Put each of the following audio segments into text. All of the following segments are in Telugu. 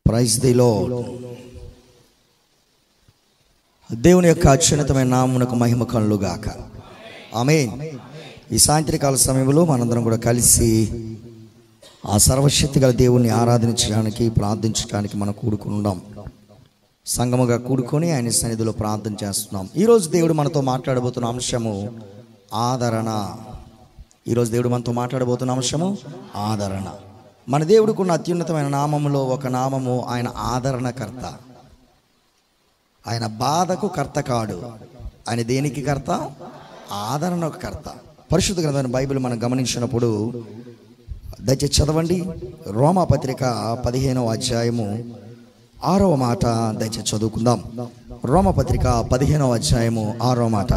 Praise the lord. దేవుని యొక్క అత్యున్నతమైన నామమునకు మహిమ కలుగుగాక. ఆమేన్. ఈ సాయంత్రకాల సమయంలో మనందరం కూడా కలిసి ఆ సర్వశక్తి గల దేవుణ్ణి ఆరాధించడానికి, ప్రార్థించడానికి మనం కూడుకుని ఉన్నాం. సంగముగా కూడుకొని ఆయన సన్నిధిలో ప్రార్థన చేస్తున్నాం. ఈరోజు దేవుడు మనతో మాట్లాడబోతున్న అంశము ఆదరణ. ఈరోజు దేవుడు మనతో మాట్లాడబోతున్న అంశము ఆదరణ. మన దేవుడికి ఉన్న అత్యున్నతమైన నామములో ఒక నామము ఆయన ఆదరణకర్త. ఆయన బాధకు కర్త కాడు, ఆయన దేనికి కర్త? ఆదరణకు కర్త. పరిశుద్ధ గ్రంథమైన బైబిల్ మనం గమనించినప్పుడు దయచేసి చదవండి. రోమాపత్రిక 15వ అధ్యాయము 6వ మాట దయచేసి చదువుకుందాం. రోమాపత్రిక 15వ అధ్యాయము 6వ మాట.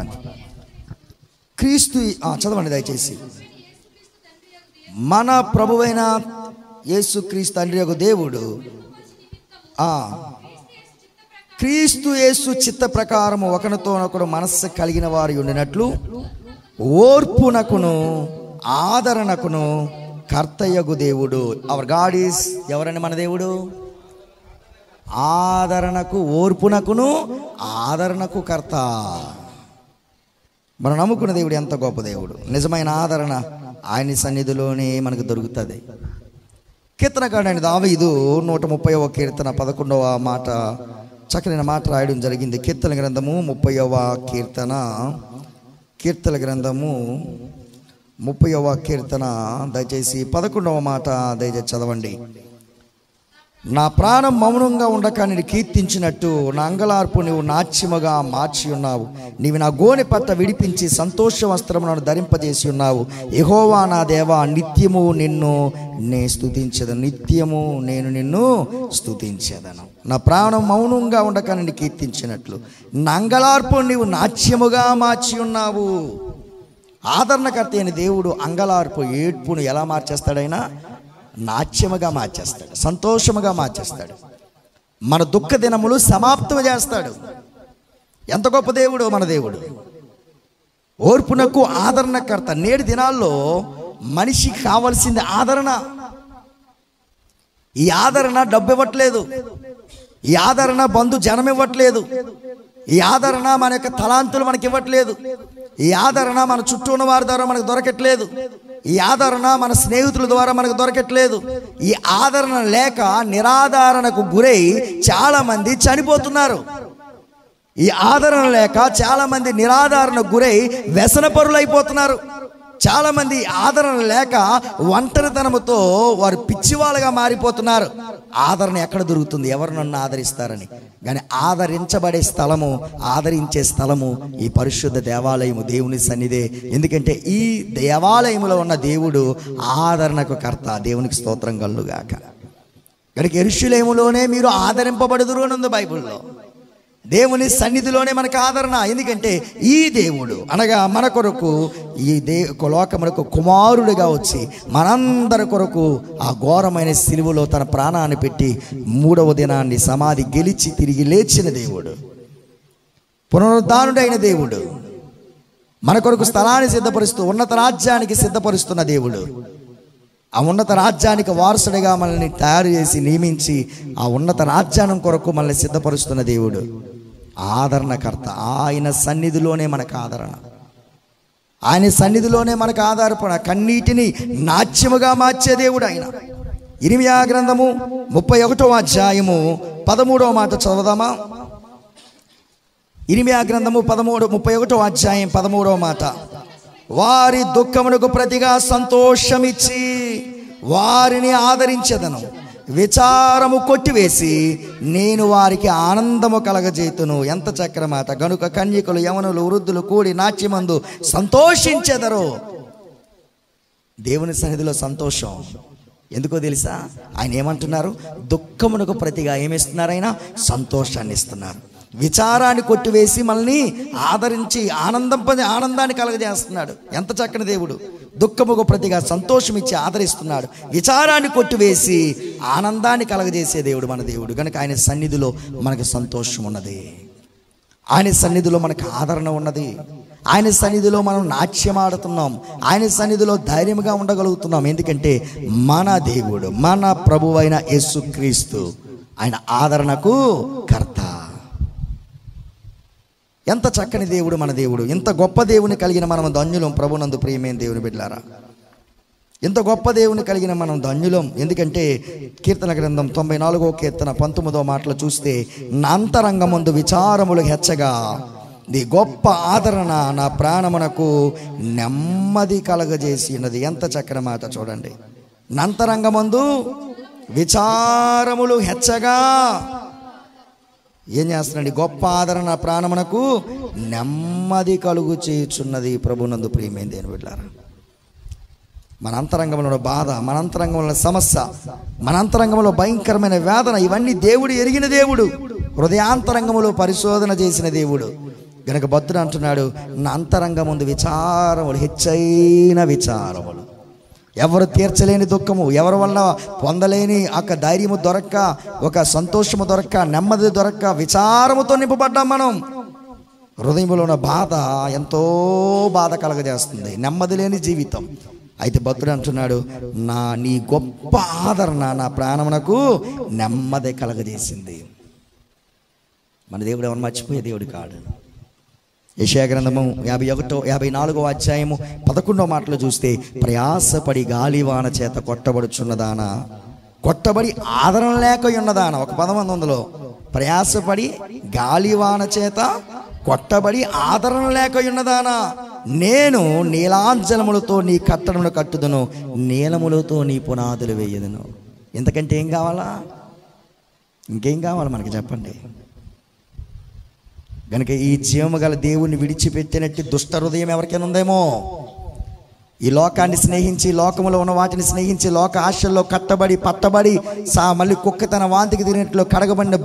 క్రీస్తు చదవండి దయచేసి. మన ప్రభువైన యేసుక్రీస్తు తండ్రి యొక్క దేవుడు క్రీస్తు యేసు చిత్త ప్రకారము ఒకరితోనొకడు మనస్సు కలిగిన వారు ఉండినట్లు ఓర్పునకును ఆదరణకును కర్తయ్యగు దేవుడు. అవర్ గాడ్ ఈస్ ఎవరండి? మన దేవుడు ఆదరణకు, ఓర్పునకును ఆదరణకు కర్త. మనం నమ్ముకున్న దేవుడు ఎంత గొప్ప దేవుడు. నిజమైన ఆదరణ ఆయన సన్నిధిలోనే మనకు దొరుకుతుంది. కీర్తనకారుడైన దావీదు 130వ కీర్తన 11వ మాట చక్కని మాట రాయడం జరిగింది. కీర్తన గ్రంథము 30వ కీర్తన, కీర్తన గ్రంథము 30వ కీర్తన దయచేసి 11వ మాట దయచేసి చదవండి. నా ప్రాణం మౌనంగా ఉండక నేను కీర్తించినట్టు నా అంగలార్పు నీవు నాట్యముగా మార్చి ఉన్నావు. నీవు నా గోనె పట్ట విడిపించి సంతోష వస్త్రములను ధరింపజేసి ఉన్నావు. యెహోవా నా దేవా, నిత్యము నిన్ను నే స్తుతించెదను, నిత్యము నేను నిన్ను స్తుతించెదను. నా ప్రాణం మౌనంగా ఉండక నేను కీర్తించినట్లు నా అంగలార్పు నీవు నాట్యముగా మార్చి ఉన్నావు. ఆదరణకర్త అయిన దేవుడు అంగలార్పు, ఏడ్పును ఎలా మార్చేస్తాడైనా? నాట్యముగా మార్చేస్తాడు, సంతోషముగా మార్చేస్తాడు. మన దుఃఖ దినములు సమాప్తం చేస్తాడు. ఎంత గొప్ప దేవుడు మన దేవుడు. ఓర్పునకు ఆదరణకర్త. నేటి దినాల్లో మనిషికి కావాల్సింది ఆదరణ. ఈ ఆదరణ డబ్బు ఇవ్వట్లేదు, ఈ ఆదరణ బంధు జనం ఇవ్వట్లేదు, ఈ ఆదరణ మన యొక్క తలాంతులు మనకి ఇవ్వట్లేదు, ఈ ఆదరణ మన చుట్టూ ఉన్న వారి ద్వారా మనకు దొరకట్లేదు, ఈ ఆదరణ మన స్నేహితుల ద్వారా మనకు దొరకట్లేదు. ఈ ఆదరణ లేక నిరాదరణకు గురై చాలా మంది చనిపోతున్నారు. ఈ ఆదరణ లేక చాలా మంది నిరాదరణకు గురై వ్యసనపరులైపోతున్నారు. చాలా మంది ఆదరణ లేక ఒంటరితనముతో వారు పిచ్చివాళ్ళగా మారిపోతున్నారు. ఆదరణ ఎక్కడ దొరుకుతుంది? ఎవరు నన్ను ఆదరిస్తారని. కానీ ఆదరించబడే స్థలము, ఆదరించే స్థలము ఈ పరిశుద్ధ దేవాలయము, దేవుని సన్నిధే. ఎందుకంటే ఈ దేవాలయములో ఉన్న దేవుడు ఆదరణకు కర్త. దేవునికి స్తోత్రం కలుగుగాక. కనుక యెరూషలేములోనే మీరు ఆదరింపబడుదురు అని ఉంది బైబిల్లో. దేవుని సన్నిధిలోనే మనకు ఆదరణ. ఎందుకంటే ఈ దేవుడు అనగా మన కొరకు ఈ లోకమునకు కుమారుడిగా వచ్చి మనందరి కొరకు ఆ ఘోరమైన సిలువలో తన ప్రాణాన్ని పెట్టి 3వ దినాన్ని సమాధి గెలిచి తిరిగి లేచిన దేవుడు, పునరుద్ధానుడైన దేవుడు, మన కొరకు స్థలాన్ని సిద్ధపరుస్తూ ఉన్నత రాజ్యానికి సిద్ధపరుస్తున్న దేవుడు, ఆ ఉన్నత రాజ్యానికి వారసుడిగా మనల్ని తయారు చేసి నియమించి ఆ ఉన్నత రాజ్యానం కొరకు మనల్ని సిద్ధపరుస్తున్న దేవుడు ఆదరణకర్త. ఆయన సన్నిధిలోనే మనకు ఆదరణ, ఆయన సన్నిధిలోనే మనకు ఆధారపడ. కన్నీటిని నాట్యముగా మార్చే దేవుడు ఆయన. ఇర్మీయా గ్రంథము 31వ అధ్యాయము 13వ మాట చదువుదామా? ఇర్మీయా గ్రంథము 31వ అధ్యాయం 13వ మాట. వారి దుఃఖమునకు ప్రతిగా సంతోషమిచ్చి వారిని ఆదరించెదను, విచారము కొట్టివేసి నేను వారికి ఆనందము కలగజేతును. ఎంత చక్కని మాట. గనుక కన్యకులు, యవనులు, వృద్ధులు కూడి నాట్యమందు సంతోషించెదరు. దేవుని సన్నిధిలో సంతోషం ఎందుకో తెలుసా? ఆయన ఏమంటున్నారు? దుఃఖమునకు ప్రతిగా ఏమిస్తున్నారు? ఆయన సంతోషాన్ని ఇస్తున్నారు. విచారాన్ని కొట్టివేసి మనల్ని ఆదరించి ఆనందాన్ని కలగజేస్తున్నాడు. ఎంత చక్కని దేవుడు. దుఃఖముకు ప్రతిగా సంతోషం ఇచ్చి ఆదరిస్తున్నాడు. విచారాన్ని కొట్టివేసి ఆనందాన్ని కలగజేసే దేవుడు మన దేవుడు. కనుక ఆయన సన్నిధిలో మనకు సంతోషం ఉన్నది, ఆయన సన్నిధిలో మనకు ఆదరణ ఉన్నది. ఆయన సన్నిధిలో మనం నాట్యమాడుతున్నాం, ఆయన సన్నిధిలో ధైర్యంగా ఉండగలుగుతున్నాం. ఎందుకంటే మన దేవుడు, మన ప్రభువైన యేసుక్రీస్తు ఆయన ఆదరణకు కర్త. ఎంత చక్కని దేవుడు మన దేవుడు. ఇంత గొప్ప దేవుని కలిగిన మనం ధన్యులం ప్రభునందు ప్రియమైన దేవుని బిడ్డలారా. ఇంత గొప్ప దేవుని కలిగిన మనం ధన్యులం. ఎందుకంటే కీర్తన గ్రంథం 94వ కీర్తన 19వ మాటలు చూస్తే, నా అంతరంగమందు విచారములు హెచ్చగా నీ గొప్ప ఆదరణ నా ప్రాణమునకు నెమ్మది కలగజేసినది. ఎంత చక్కని మాట చూడండి. నా అంతరంగమందు విచారములు హెచ్చగా ఏం చేస్తున్నాడు? గొప్ప ఆదరణ ప్రాణమునకు నెమ్మది కలుగు చేయుచున్నది ప్రభునందు ప్రియమైన దేవుని బిడ్డలారా. మన అంతరంగంలో బాధ, మన అంతరంగంలో సమస్య, మన అంతరంగంలో భయంకరమైన వేదన, ఇవన్నీ దేవుడు ఎరిగిన దేవుడు, హృదయాంతరంగములో పరిశోధన చేసిన దేవుడు. గనుక భక్తుడు అంటున్నాడు, నా అంతరంగముందు విచారములు, హెచ్చైన విచారములు, ఎవరు తీర్చలేని దుఃఖము, ఎవరి వల్ల పొందలేని ఒక ధైర్యము దొరక్క, ఒక సంతోషము దొరక్క, నెమ్మది దొరక్క, విచారముతో నింపబడ్డాం మనం. హృదయంలో ఉన్న బాధ ఎంతో బాధ కలగజేస్తుంది, నెమ్మది లేని జీవితం. అయితే భక్తుడు అంటున్నాడు, నీ గొప్ప ఆదరణ నా ప్రాణమునకు నెమ్మది కలగజేసింది. మన దేవుడు ఎవరు మర్చిపోయే దేవుడు కాడు. యెషయా గ్రంథము 54వ అధ్యాయము 11వ మాటలు చూస్తే, ప్రయాసపడి గాలివాన చేత కొట్టబడుచున్నదానా, కొట్టబడి ఆదరణ లేక ఉన్నదానా. ఒక పదం అందులో, ప్రయాసపడి గాలివాన చేత కొట్టబడి ఆదరణ లేక ఉన్నదానా, నేను నీలాంజలములతో నీ కట్టడమును కట్టుదును, నీలములతో నీ పునాదులు వేయదును. ఇంతకంటే ఏం కావాలా? ఇంకేం కావాలి మనకి చెప్పండి? కనుక ఈ జీవము గల దేవుణ్ణి విడిచిపెట్టినట్టు దుష్ట హృదయం ఎవరికైనా ఉందేమో, ఈ లోకాన్ని స్నేహించి, లోకములో ఉన్న వాటిని స్నేహించి, లోక ఆశల్లో కట్టబడి పట్టబడి మళ్ళీ కుక్క తన వాంతికి తిరిగినట్లు, కడగబడిన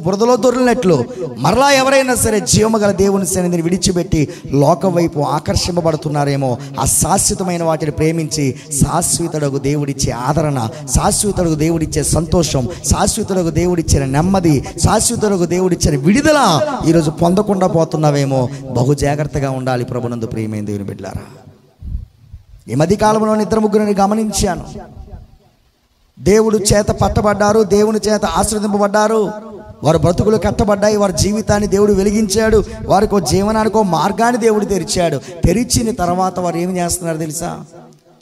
బురదలో దొరికినట్లు మరలా ఎవరైనా సరే జీవము గల దేవుని సన్నిధిని విడిచిపెట్టి లోకం వైపు ఆకర్షింపబడుతున్నారేమో, ఆ శాశ్వతమైన వాటిని ప్రేమించి శాశ్వతుడకు దేవుడిచ్చే ఆదరణ, శాశ్వతుడకు దేవుడిచ్చే సంతోషం, శాశ్వతుడకు దేవుడిచ్చిన నెమ్మది, శాశ్వతుడకు దేవుడిచ్చిన విడుదల ఈరోజు పొందకుండా పోతున్నావేమో. బహు జాగ్రత్తగా ఉండాలి ప్రభునందు ప్రియమైన దేవుని బిడ్డలారా. ఈ మధ్యకాలంలో 2-3 గమనించాను. దేవుడు చేత పట్టబడ్డారు, దేవుని చేత ఆశీర్వదింపబడ్డారు, వారి బ్రతుకులు కట్టబడ్డాయి, వారి జీవితాన్ని దేవుడు వెలిగించాడు, వారికి జీవనానికి మార్గాన్ని దేవుడు తెరిచాడు. తెరిచిన తర్వాత వారు ఏమి చేస్తున్నారు తెలుసా?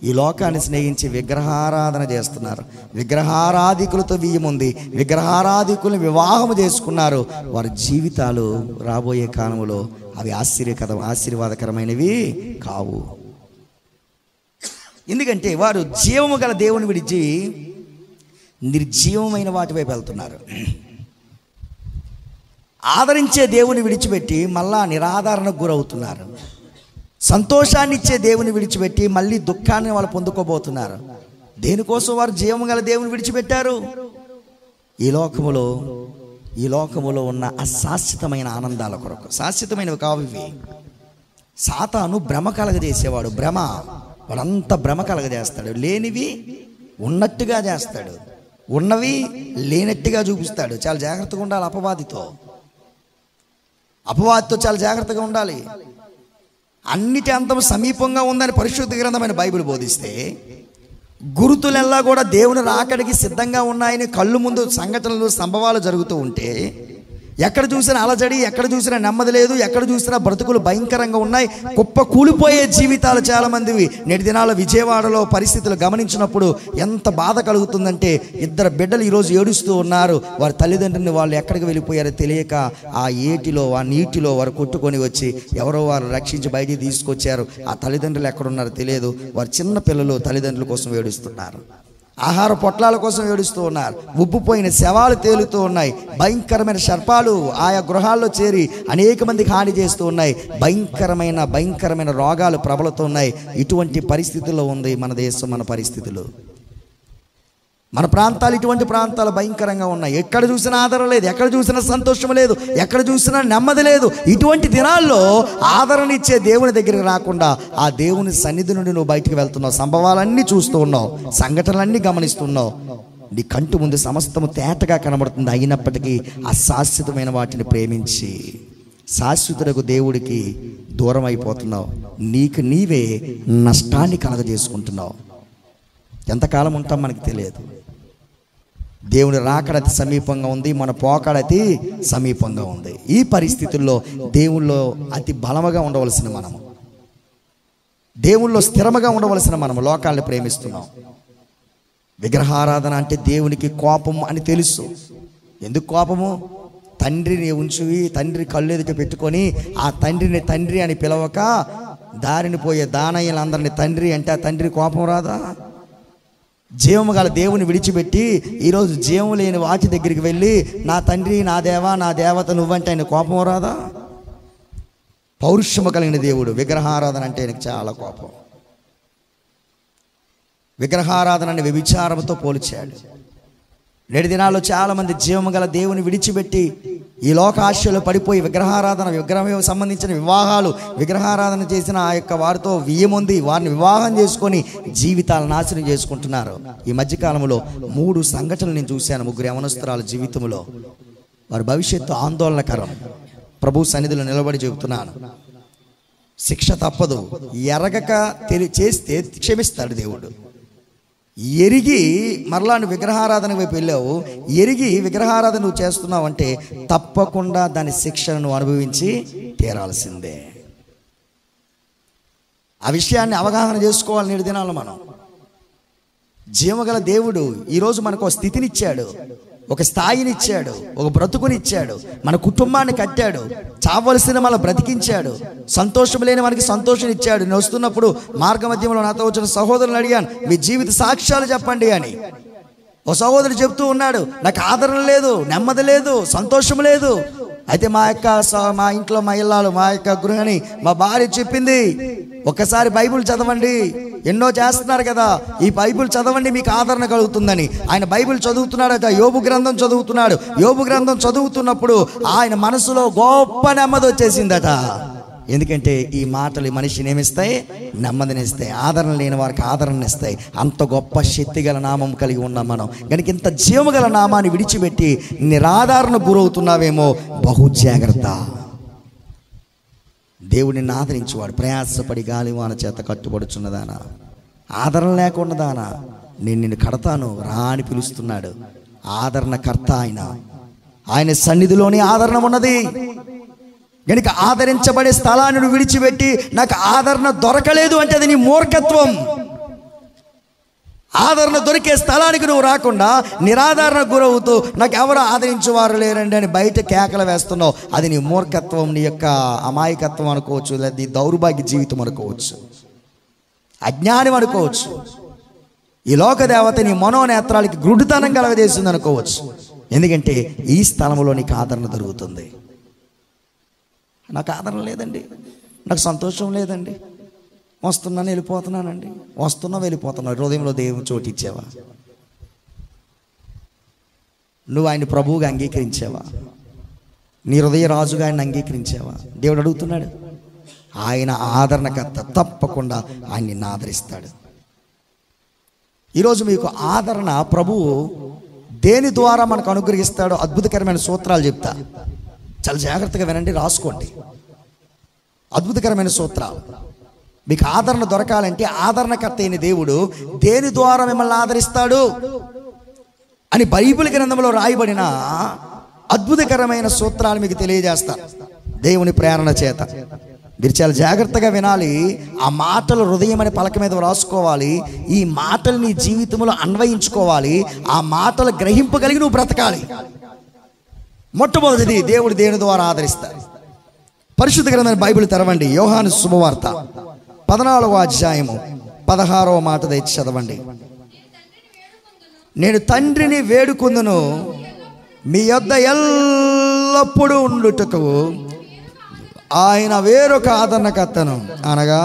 ఈ లోకాన్ని స్నేహించి విగ్రహారాధన చేస్తున్నారు. విగ్రహారాధికులతో బియ్యముంది, విగ్రహారాధికులను వివాహము చేసుకున్నారు. వారి జీవితాలు రాబోయే కాలంలో అవి ఆశీర్వాదకరమైనవి కావు. ఎందుకంటే వారు జీవము గల దేవుని విడిచి నిర్జీవమైన వాటి వైపు వెళ్తున్నారు. ఆదరించే దేవుని విడిచిపెట్టి మళ్ళా నిరాదరణకు గురవుతున్నారు. సంతోషాన్ని ఇచ్చే దేవుని విడిచిపెట్టి మళ్ళీ దుఃఖాన్ని వాళ్ళు పొందుకోబోతున్నారు. దేనికోసం వారు జీవము గల దేవుని విడిచిపెట్టారు? ఈ లోకములో ఉన్న అశాశ్వతమైన ఆనందాల కొరకు. శాశ్వతమైనవి కావు ఇవి. సాతాను భ్రమ కలగజేసేవాడు. వాడంతా భ్రమ కలగజేస్తాడు. లేనివి ఉన్నట్టుగా చేస్తాడు, ఉన్నవి లేనట్టుగా చూపిస్తాడు. చాలా జాగ్రత్తగా ఉండాలి అపవాదితో చాలా జాగ్రత్తగా ఉండాలి. అన్నిటి అంతం సమీపంగా ఉందని పరిశుద్ధ గ్రంథమైన బైబిల్ బోధిస్తే, గురుతులెల్లా కూడా దేవుని రాకడికి సిద్ధంగా ఉన్నాయని కళ్ళు ముందు సంఘటనలు, సంభవాలు జరుగుతూ ఉంటే, ఎక్కడ చూసినా అలజడి, ఎక్కడ చూసినా నెమ్మది లేదు, ఎక్కడ చూసినా బ్రతుకులు భయంకరంగా ఉన్నాయి, కుప్ప కూలిపోయే జీవితాలు చాలా మందివి. నేటి దినాల విజయవాడలో పరిస్థితులు గమనించినప్పుడు ఎంత బాధ కలుగుతుందంటే, 2 బిడ్డలు ఈరోజు ఏడుస్తూ ఉన్నారు. వారి తల్లిదండ్రులని వాళ్ళు ఎక్కడికి వెళ్ళిపోయారో తెలియక ఆ ఏటిలో, ఆ నీటిలో వారు కొట్టుకొని వచ్చి ఎవరో వారు రక్షించి బయటికి తీసుకొచ్చారు. ఆ తల్లిదండ్రులు ఎక్కడున్నారో తెలియదు. వారు చిన్న పిల్లలు తల్లిదండ్రుల కోసం ఏడుస్తున్నారు. ఆహార పొట్లాల కోసం ఏడుస్తూ ఉన్నారు. ఉబ్బుపోయిన శవాలు తేలుతూ ఉన్నాయి. భయంకరమైన సర్పాలు ఆయా గృహాల్లో చేరి అనేక మందికి హాని చేస్తూ ఉన్నాయి. భయంకరమైన రోగాలు ప్రబలుతున్నాయి. ఇటువంటి పరిస్థితుల్లో ఉంది మన దేశం, మన పరిస్థితులు, మన ప్రాంతాలు. ఇటువంటి ప్రాంతాలు భయంకరంగా ఉన్నాయి. ఎక్కడ చూసినా ఆదరణ లేదు, ఎక్కడ చూసినా సంతోషం లేదు, ఎక్కడ చూసినా నెమ్మది లేదు. ఇటువంటి దినాల్లో ఆదరణ ఇచ్చే దేవుని దగ్గరికి రాకుండా ఆ దేవుని సన్నిధి నుండి నువ్వు బయటికి వెళ్తున్నావు. సంభవాలన్నీ చూస్తూ ఉన్నావు, సంఘటనలన్నీ గమనిస్తున్నావు. నీ కంటి ముందు సమస్తము తేటగా కనబడుతుంది. అయినప్పటికీ అశాశ్వతమైన వాటిని ప్రేమించి శాశ్వతుడకు దేవుడికి దూరం అయిపోతున్నావు. నీకు నీవే నష్టాన్ని కలగజేసుకుంటున్నావు. ఎంతకాలం ఉంటాం మనకు తెలియదు. దేవుని రాకడ అతి సమీపంగా ఉంది, మన పోకడ అతి సమీపంగా ఉంది. ఈ పరిస్థితుల్లో దేవుల్లో అతి బలముగా ఉండవలసిన మనము, దేవుల్లో స్థిరముగా ఉండవలసిన మనము లోకాలను ప్రేమిస్తున్నాం. విగ్రహారాధన అంటే దేవునికి కోపం అని తెలుసు. ఎందుకు కోపము? తండ్రిని ఉంచి తండ్రి కళ్ళు ఎదుట పెట్టుకొని ఆ తండ్రిని తండ్రి అని పిలవక దారిని పోయే దానయ్యలందరినీ తండ్రి అంటే ఆ తండ్రి కోపం రాదా? జీవము గల దేవుని విడిచిపెట్టి ఈరోజు జీవము లేని వాటి దగ్గరికి వెళ్ళి నా తండ్రి, నా దేవా, నా దేవత నువ్వంటే ఆయన కోపం రాదా? పౌరుషము కలిగిన దేవుడు. విగ్రహారాధన అంటే ఆయనకు చాలా కోపం. విగ్రహారాధనని వ్యభిచారంతో పోల్చాడు. నేటి దినాల్లో చాలామంది జీవము గల దేవుని విడిచిపెట్టి ఈ లోక ఆశలో పడిపోయి విగ్రహారాధన, విగ్రహం సంబంధించిన వివాహాలు, విగ్రహారాధన చేసిన ఆ యొక్క వారితో వియ్యముంది వారిని వివాహం చేసుకొని జీవితాలను నాశనం చేసుకుంటున్నారు. ఈ మధ్యకాలంలో 3 సంఘటనలు నేను చూశాను. 3 యవనస్తురాల జీవితంలో వారి భవిష్యత్తు ఆందోళనకరం. ప్రభు సన్నిధిలో నిలబడి చెబుతున్నాను, శిక్ష తప్పదు. ఎరగక చేస్తే క్షమిస్తాడు దేవుడు. ఎరిగి మరలా నువ్వు విగ్రహారాధన వైపు వెళ్ళావు, ఎరిగి విగ్రహారాధన నువ్వు చేస్తున్నావు అంటే తప్పకుండా దాని శిక్షను నువ్వు అనుభవించి తీరాల్సిందే. ఆ విషయాన్ని అవగాహన చేసుకోవాలి. నేటి దినాల్లో మనం జీవగల దేవుడు ఈరోజు మనకు ఒక స్థితినిచ్చాడు, ఒక స్థాయినిచ్చాడు, ఒక బ్రతుకునిచ్చాడు, మన కుటుంబాన్ని కట్టాడు, చావలసిన మన బ్రతికించాడు, సంతోషం లేని మనకి సంతోషం ఇచ్చాడు. నేను వస్తున్నప్పుడు మార్గ మధ్యంలో నాతో వచ్చిన సహోదరుని అడిగాను, మీ జీవిత సాక్ష్యాలు చెప్పండి అని. ఓ సహోదరుడు చెప్తూ ఉన్నాడు, నాకు ఆదరణ లేదు, నెమ్మది లేదు, సంతోషం లేదు. అయితే మా ఇంట్లో మా ఇల్లాలు, మా యొక్క గృహిణి, మా భార్య చెప్పింది, ఒక్కసారి బైబిల్ చదవండి, ఎన్నో చేస్తున్నారు కదా, ఈ బైబిల్ చదవండి మీకు ఆదరణ కలుగుతుందని. ఆయన బైబిల్ చదువుతున్నాడట, యోబు గ్రంథం చదువుతున్నాడు. యోబు గ్రంథం చదువుతున్నప్పుడు ఆయన మనసులో గొప్ప నెమ్మది వచ్చేసిందట. ఎందుకంటే ఈ మాటలు మనిషిని ఏమిస్తాయి? నెమ్మదినిస్తాయి. ఆదరణ లేని వారికి ఆదరణనిస్తాయి. అంత గొప్ప శక్తి గల నామం కలిగి ఉన్నాం మనం. కనుక ఇంత జీవము గల నామాన్ని విడిచిపెట్టి నిరాదరణ గురవుతున్నావేమో, బహు జాగ్రత్త. దేవుడిని ఆదరించేవాడు ప్రయాసపడి గాలివాన చేత కట్టుబడుచున్నదానా, ఆదరణ లేకున్నదానా, నేను నిన్ను కడతాను రా అని పిలుస్తున్నాడు. ఆదరణకర్త ఆయన సన్నిధిలోని ఆదరణ ఉన్నది. కనుక ఆదరించబడే స్థలాన్ని నువ్వు విడిచిపెట్టి నాకు ఆదరణ దొరకలేదు అంటే అది నీ మూర్ఖత్వం. ఆదరణ దొరికే స్థలానికి నువ్వు రాకుండా నిరాదరణ గురవుతూ నాకు ఎవరు ఆదరించేవారు లేరండి అని బయట కేకలు వేస్తున్నావు. అది నీ మూర్ఖత్వం, నీ యొక్క అమాయకత్వం అనుకోవచ్చు, లేదా నీ దౌర్భాగ్య జీవితం అనుకోవచ్చు, అజ్ఞానం అనుకోవచ్చు. ఈ లోక దేవత నీ మనోనేత్రాలకి గుడ్డితనం కలగజేసింది అనుకోవచ్చు. ఎందుకంటే ఈ స్థలంలో నీకు ఆదరణ దొరుకుతుంది. నాకు ఆదరణ లేదండి, నాకు సంతోషం లేదండి, వస్తున్నాను వెళ్ళిపోతున్నానండి, వస్తున్నా వెళ్ళిపోతున్నావు. హృదయంలో దేవుని చోటు ఇచ్చావా? నువ్వు ఆయన ప్రభువుగా అంగీకరించావా? నీ హృదయ రాజుగా ఆయన అంగీకరించావా? దేవుడు అడుగుతున్నాడు. ఆయన ఆదరణకర్త, తప్పకుండా ఆయన నిన్ను ఆదరిస్తాడు. ఈరోజు మీకు ఆదరణ ప్రభువు దేని ద్వారా మనకు అనుగ్రహిస్తాడో అద్భుతకరమైన సూత్రాలు చెప్తా. చాలా జాగ్రత్తగా వినండి, రాసుకోండి. అద్భుతకరమైన సూత్రాలు. మీకు ఆదరణ దొరకాలంటే ఆదరణకర్త అయిన దేవుడు దేని ద్వారా మిమ్మల్ని ఆదరిస్తాడు అని బైబిల్ గ్రంథంలో రాయబడిన అద్భుతకరమైన సూత్రాలు మీకు తెలియజేస్తా దేవుని ప్రేరణ చేత. మీరు చాలా జాగ్రత్తగా వినాలి. ఆ మాటలు హృదయం అనే పలక మీద రాసుకోవాలి. ఈ మాటలు నీ జీవితంలో అన్వయించుకోవాలి. ఆ మాటలు గ్రహింపగలిగి నువ్వు బ్రతకాలి. మొట్టమొదటిది, దేవుడు దేని ద్వారా ఆదరిస్తారు. పరిశుద్ధ గ్రంథాన్ని బైబిల్ తెరవండి. యోహాను శుభవార్త 14వ అధ్యాయము 16వ మాట తెచ్చి చదవండి. నేను తండ్రిని వేడుకుందును, మీ యొద్ద ఎల్లప్పుడూ ఉండుటకు ఆయన వేరొక ఆదరణకర్తను, అనగా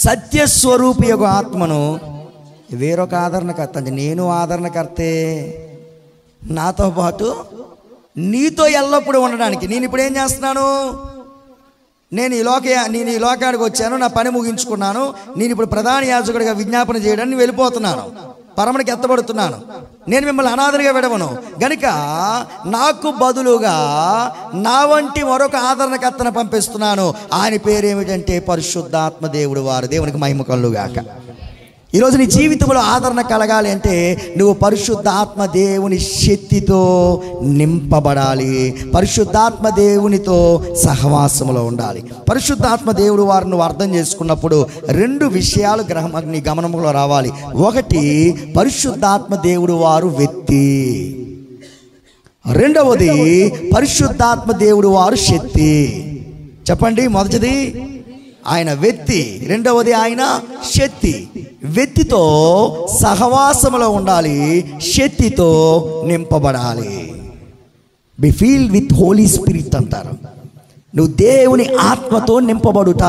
సత్యస్వరూపి యొక్క ఆత్మను. వేరొక ఆదరణకర్త అంటే నేను ఆదరణకర్తే, నాతో పాటు నీతో ఎల్లప్పుడూ ఉండడానికి. నేను ఇప్పుడు ఏం చేస్తున్నాను? నేను ఈ లోకానికి వచ్చాను, నా పని ముగించుకున్నాను. నేను ఇప్పుడు ప్రధాన యాజకుడిగా విజ్ఞాపన చేయడానికి వెళ్ళిపోతున్నాను, పరమనికి ఎత్తబడుతున్నాను. నేను మిమ్మల్ని అనాథలుగా విడవను. గనుక నాకు బదులుగా నా వంటి మరొక ఆదరణకర్తను పంపిస్తున్నాను. ఆయన పేరు ఏమిటంటే పరిశుద్ధాత్మ దేవుడు వారు. దేవునికి మహిమ కలుగుగాక. ఈరోజు నీ జీవితంలో ఆదరణ కలగాలి అంటే నువ్వు పరిశుద్ధాత్మ దేవుని శక్తితో నింపబడాలి. పరిశుద్ధాత్మ దేవునితో సహవాసములో ఉండాలి. పరిశుద్ధాత్మ దేవుడు వారు నువ్వు అర్థం చేసుకున్నప్పుడు 2 విషయాలు నీ గమనంలో రావాలి. ఒకటి, పరిశుద్ధాత్మ దేవుడు వారు వ్యక్తి. రెండవది, పరిశుద్ధాత్మ దేవుడు వారు శక్తి. చెప్పండి, మొదటిది ఆయన వ్యక్తి, రెండవది ఆయన శక్తి. వ్యక్తితో సహవాసములో ఉండాలి, శక్తితో నింపబడాలి. Be filled with Holy Spirit అంటారు. నువ్వు దేవుని ఆత్మతో నింపబడుట,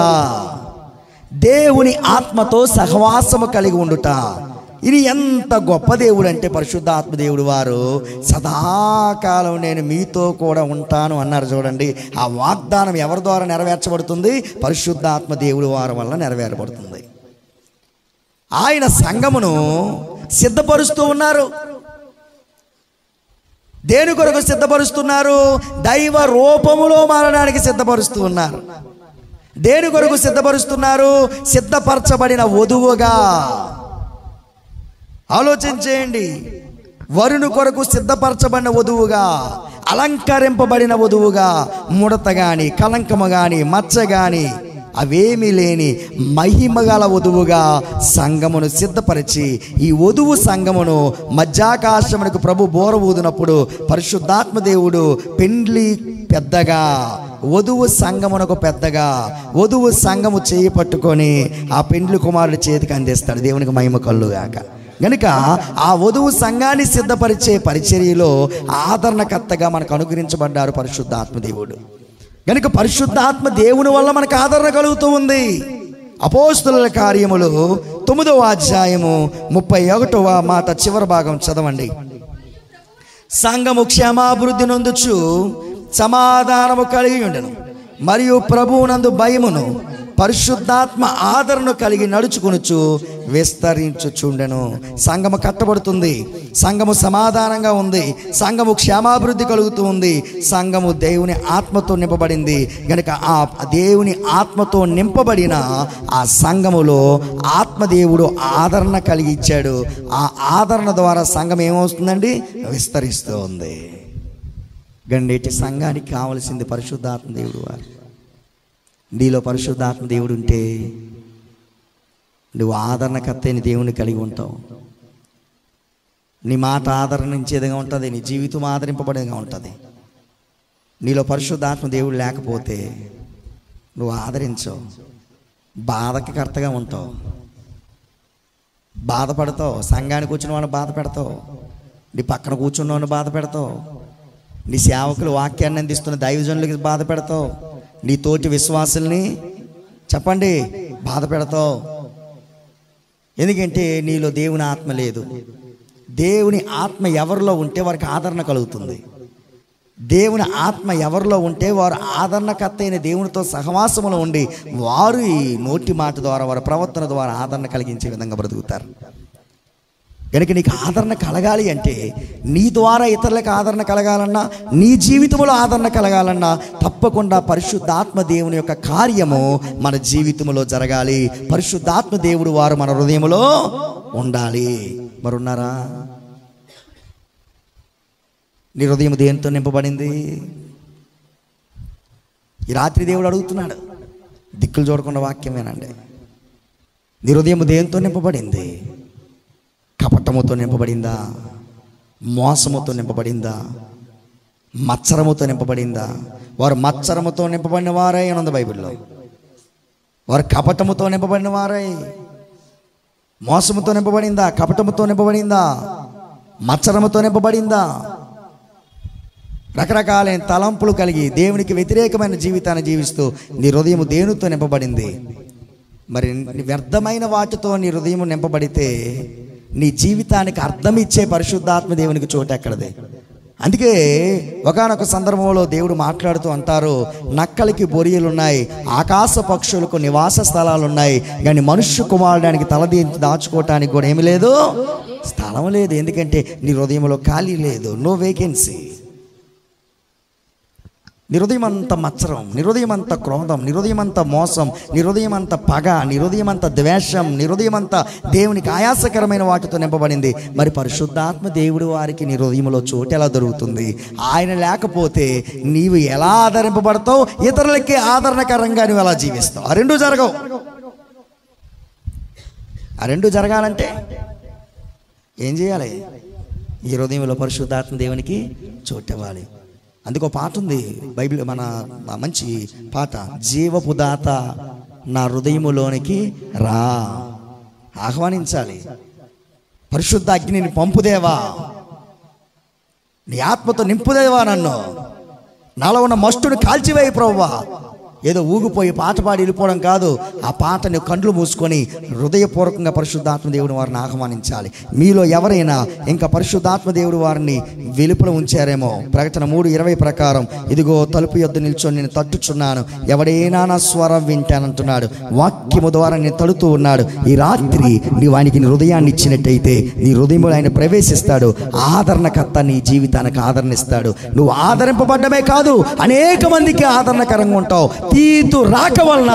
దేవుని ఆత్మతో సహవాసము కలిగి ఉండుట. ఇది ఎంత గొప్ప దేవుడు అంటే పరిశుద్ధాత్మ దేవుడు వారు సదాకాలం నేను మీతో కూడా ఉంటాను అన్నారు. చూడండి, ఆ వాగ్దానం ఎవరి ద్వారా నెరవేర్చబడుతుంది? పరిశుద్ధాత్మ దేవుడు వారి వల్ల నెరవేరబడుతుంది. ఆయన సంఘమును సిద్ధపరుస్తూ ఉన్నారు. దేని కొరకు సిద్ధపరుస్తున్నారు? దైవ రూపములో మారడానికి సిద్ధపరుస్తూ ఉన్నారు. దేని కొరకు సిద్ధపరుస్తున్నారు? సిద్ధపరచబడిన వధువుగా. ఆలోచించేయండి, వరుని కొరకు సిద్ధపరచబడిన వధువుగా, అలంకరింపబడిన వధువుగా, ముడత గాని కలంకము గాని మచ్చ గాని అవేమీ లేని మహిమగల వధువుగా సంఘమును సిద్ధపరిచి, ఈ వధువు సంఘమును మధ్యాకాశమునకు ప్రభు బోర ఊదినప్పుడు పరిశుద్ధాత్మ దేవుడు పెండ్లి పెద్దగా, వధువు సంఘమునకు పెద్దగా, వధువు సంఘము చేయి పట్టుకొని ఆ పెండ్లి కుమారుడి చేతికి అందిస్తాడు. దేవునికి మహిమ కలుగుగాక. గనుక ఆ వధువు సంఘాన్ని సిద్ధపరిచే పరిచర్యలో ఆదరణకర్తగా మనకు అనుగ్రహించబడ్డారు పరిశుద్ధాత్మ దేవుడు. గనుక పరిశుద్ధాత్మ దేవుని వల్ల మనకు ఆదరణ కలుగుతూ ఉంది. అపోస్తలుల కార్యములు 9వ అధ్యాయము 31వ మాట చివరి భాగం చదవండి. సంఘము క్షేమాభివృద్ధి నొందుచు సమాధానము కలిగి ఉండెను, మరియు ప్రభువునందు భయమును పరిశుద్ధాత్మ ఆదరణ కలిగి నడుచుకొనుచు విస్తరించుచుండెను. సంఘము కట్టబడుతుంది, సంఘము సమాధానంగా ఉంది, సంఘము క్షేమాభివృద్ధి కలుగుతూ ఉంది, సంఘము దేవుని ఆత్మతో నింపబడింది. గనుక ఆ దేవుని ఆత్మతో నింపబడిన ఆ సంఘములో ఆత్మదేవుడు ఆదరణ కలిగి ఇచ్చాడు. ఆ ఆదరణ ద్వారా సంఘం ఏమవుతుందండి? విస్తరిస్తూ ఉంది. గండేటి సంఘానికి కావలసింది పరిశుద్ధాత్మ దేవుడు వారు. నీలో పరిశుద్ధాత్మ దేవుడు ఉంటే నువ్వు ఆదరణకర్తని దేవుని కలిగి ఉంటావు. నీ మాట ఆదరణించేదిగా ఉంటుంది, నీ జీవితం ఆదరింపబడేదిగా ఉంటుంది. నీలో పరిశుద్ధాత్మ దేవుడు లేకపోతే నువ్వు ఆదరించవు, బాధకి కర్తగా ఉంటావు, బాధపడతావు. సంఘానికి వచ్చిన వాళ్ళని బాధ పెడతావు, నీ పక్కన కూర్చున్న వాళ్ళని బాధ పెడతావు, నీ సేవకులు వాక్యాన్ని అందిస్తున్న దైవజనులకి బాధ పెడతావు, నీ తోటి విశ్వాసుల్ని చెప్పండి బాధ పెడతావు. ఎందుకంటే నీలో దేవుని ఆత్మ లేదు. దేవుని ఆత్మ ఎవరిలో ఉంటే వారికి ఆదరణ కలుగుతుంది. దేవుని ఆత్మ ఎవరిలో ఉంటే వారు ఆదరణకర్త అయిన దేవునితో సహవాసములో ఉండి వారు ఈ నోటి మాట ద్వారా, వారి ప్రవర్తన ద్వారా ఆదరణ కలిగించే విధంగా బ్రతుకుతారు. కనుక నీకు ఆదరణ కలగాలి అంటే, నీ ద్వారా ఇతరులకు ఆదరణ కలగాలన్నా, నీ జీవితంలో ఆదరణ కలగాలన్నా తప్పకుండా పరిశుద్ధాత్మ దేవుని యొక్క కార్యము మన జీవితంలో జరగాలి. పరిశుద్ధాత్మ దేవుడు వారు మన హృదయంలో ఉండాలి. మరి ఉన్నారా? నీ హృదయం దేనితో నింపబడింది? ఈ రాత్రి దేవుడు అడుగుతున్నాడు, దిక్కులు చూడకుండా వాక్యం వినండి. నీ హృదయం దేనితో నింపబడింది? కపటముతో నింపబడిందా? మోసముతో నింపబడిందా? మత్సరముతో నింపబడిందా? వారు మత్సరముతో నింపబడిన వారై అని ఉంది బైబిల్లో. వారు కపటముతో నింపబడిన వారై. మోసముతో నింపబడిందా? కపటముతో నింపబడిందా? మత్సరముతో నింపబడిందా? రకరకాలైన తలంపులు కలిగి దేవునికి వ్యతిరేకమైన జీవితాన్ని జీవిస్తూ నీ హృదయం దేనితో నింపబడింది? మరి వ్యర్థమైన వాటితో నీ హృదయం నింపబడితే నీ జీవితానికి అర్థం ఇచ్చే పరిశుద్ధాత్మ దేవునికి చోటు ఎక్కడది? అందుకే ఒకానొక సందర్భంలో దేవుడు మాట్లాడుతూ అంటారు, నక్కలకి బొరియలున్నాయి, ఆకాశ పక్షులకు నివాస స్థలాలున్నాయి, కానీ మనుష్య కుమారుడానికి తలదీంచి దాచుకోవటానికి కూడా ఏమి లేదు, స్థలం లేదు. ఎందుకంటే నీ హృదయంలో ఖాళీ లేదు, నో వేకెన్సీ. నీ హృదయం అంత మత్సరం, నీ హృదయం అంత క్రోధం, నీ హృదయం అంత మోసం, నీ హృదయం అంత పగ, నీ హృదయం అంత ద్వేషం, నీ హృదయం అంతా దేవునికి ఆయాసకరమైన వాటితో నింపబడింది. మరి పరిశుద్ధాత్మ దేవుడు వారికి నీ హృదయంలో చోటు ఎలా దొరుకుతుంది? ఆయన లేకపోతే నీవు ఎలా ఆదరింపబడతావు? ఇతరులకి ఆదరణకరంగా నువ్వు ఎలా జీవిస్తావు? ఆ రెండు జరగవు. ఆ రెండు జరగాలంటే ఏం చేయాలి? ఈ హృదయంలో పరిశుద్ధాత్మ దేవునికి చోటు ఇవ్వాలి. అందుకో పాట ఉంది బైబిల్, మన మంచి పాట, జీవపు దాత నా హృదయములోనికి రా. ఆహ్వానించాలి. పరిశుద్ధ అగ్నిని పంపుదేవా, నీ ఆత్మతో నింపుదేవా, నన్ను నాలో ఉన్న మస్టుని కాల్చివేయి ప్రభువా. ఏదో ఊగిపోయి పాట పాడి వెళ్ళిపోవడం కాదు. ఆ పాటని కండ్లు మూసుకొని హృదయపూర్వకంగా పరిశుద్ధాత్మ దేవుడు వారిని ఆహ్వానించాలి. మీలో ఎవరైనా ఇంకా పరిశుద్ధాత్మ దేవుడు వారిని వెలుపల ఉంచారేమో, ప్రకటన 3:20 ప్రకారం, ఇదిగో తలుపు యొద్ద నిల్చొని నేను తట్టుచున్నాను, ఎవడైనా నా స్వరం వింటానంటున్నాడు, వాక్యము ద్వారా నేను తడుతూ ఉన్నాడు. ఈ రాత్రి నీవు ఆయనకి నీ హృదయాన్ని ఇచ్చినట్టయితే నీ హృదయంలో ఆయన ప్రవేశిస్తాడు. ఆదరణకర్త నీ జీవితానికి ఆదరణిస్తాడు. నువ్వు ఆదరింపబడ్డమే కాదు, అనేక మందికి ఆదరణకరంగా ఉంటావు. తీతు రాక వలన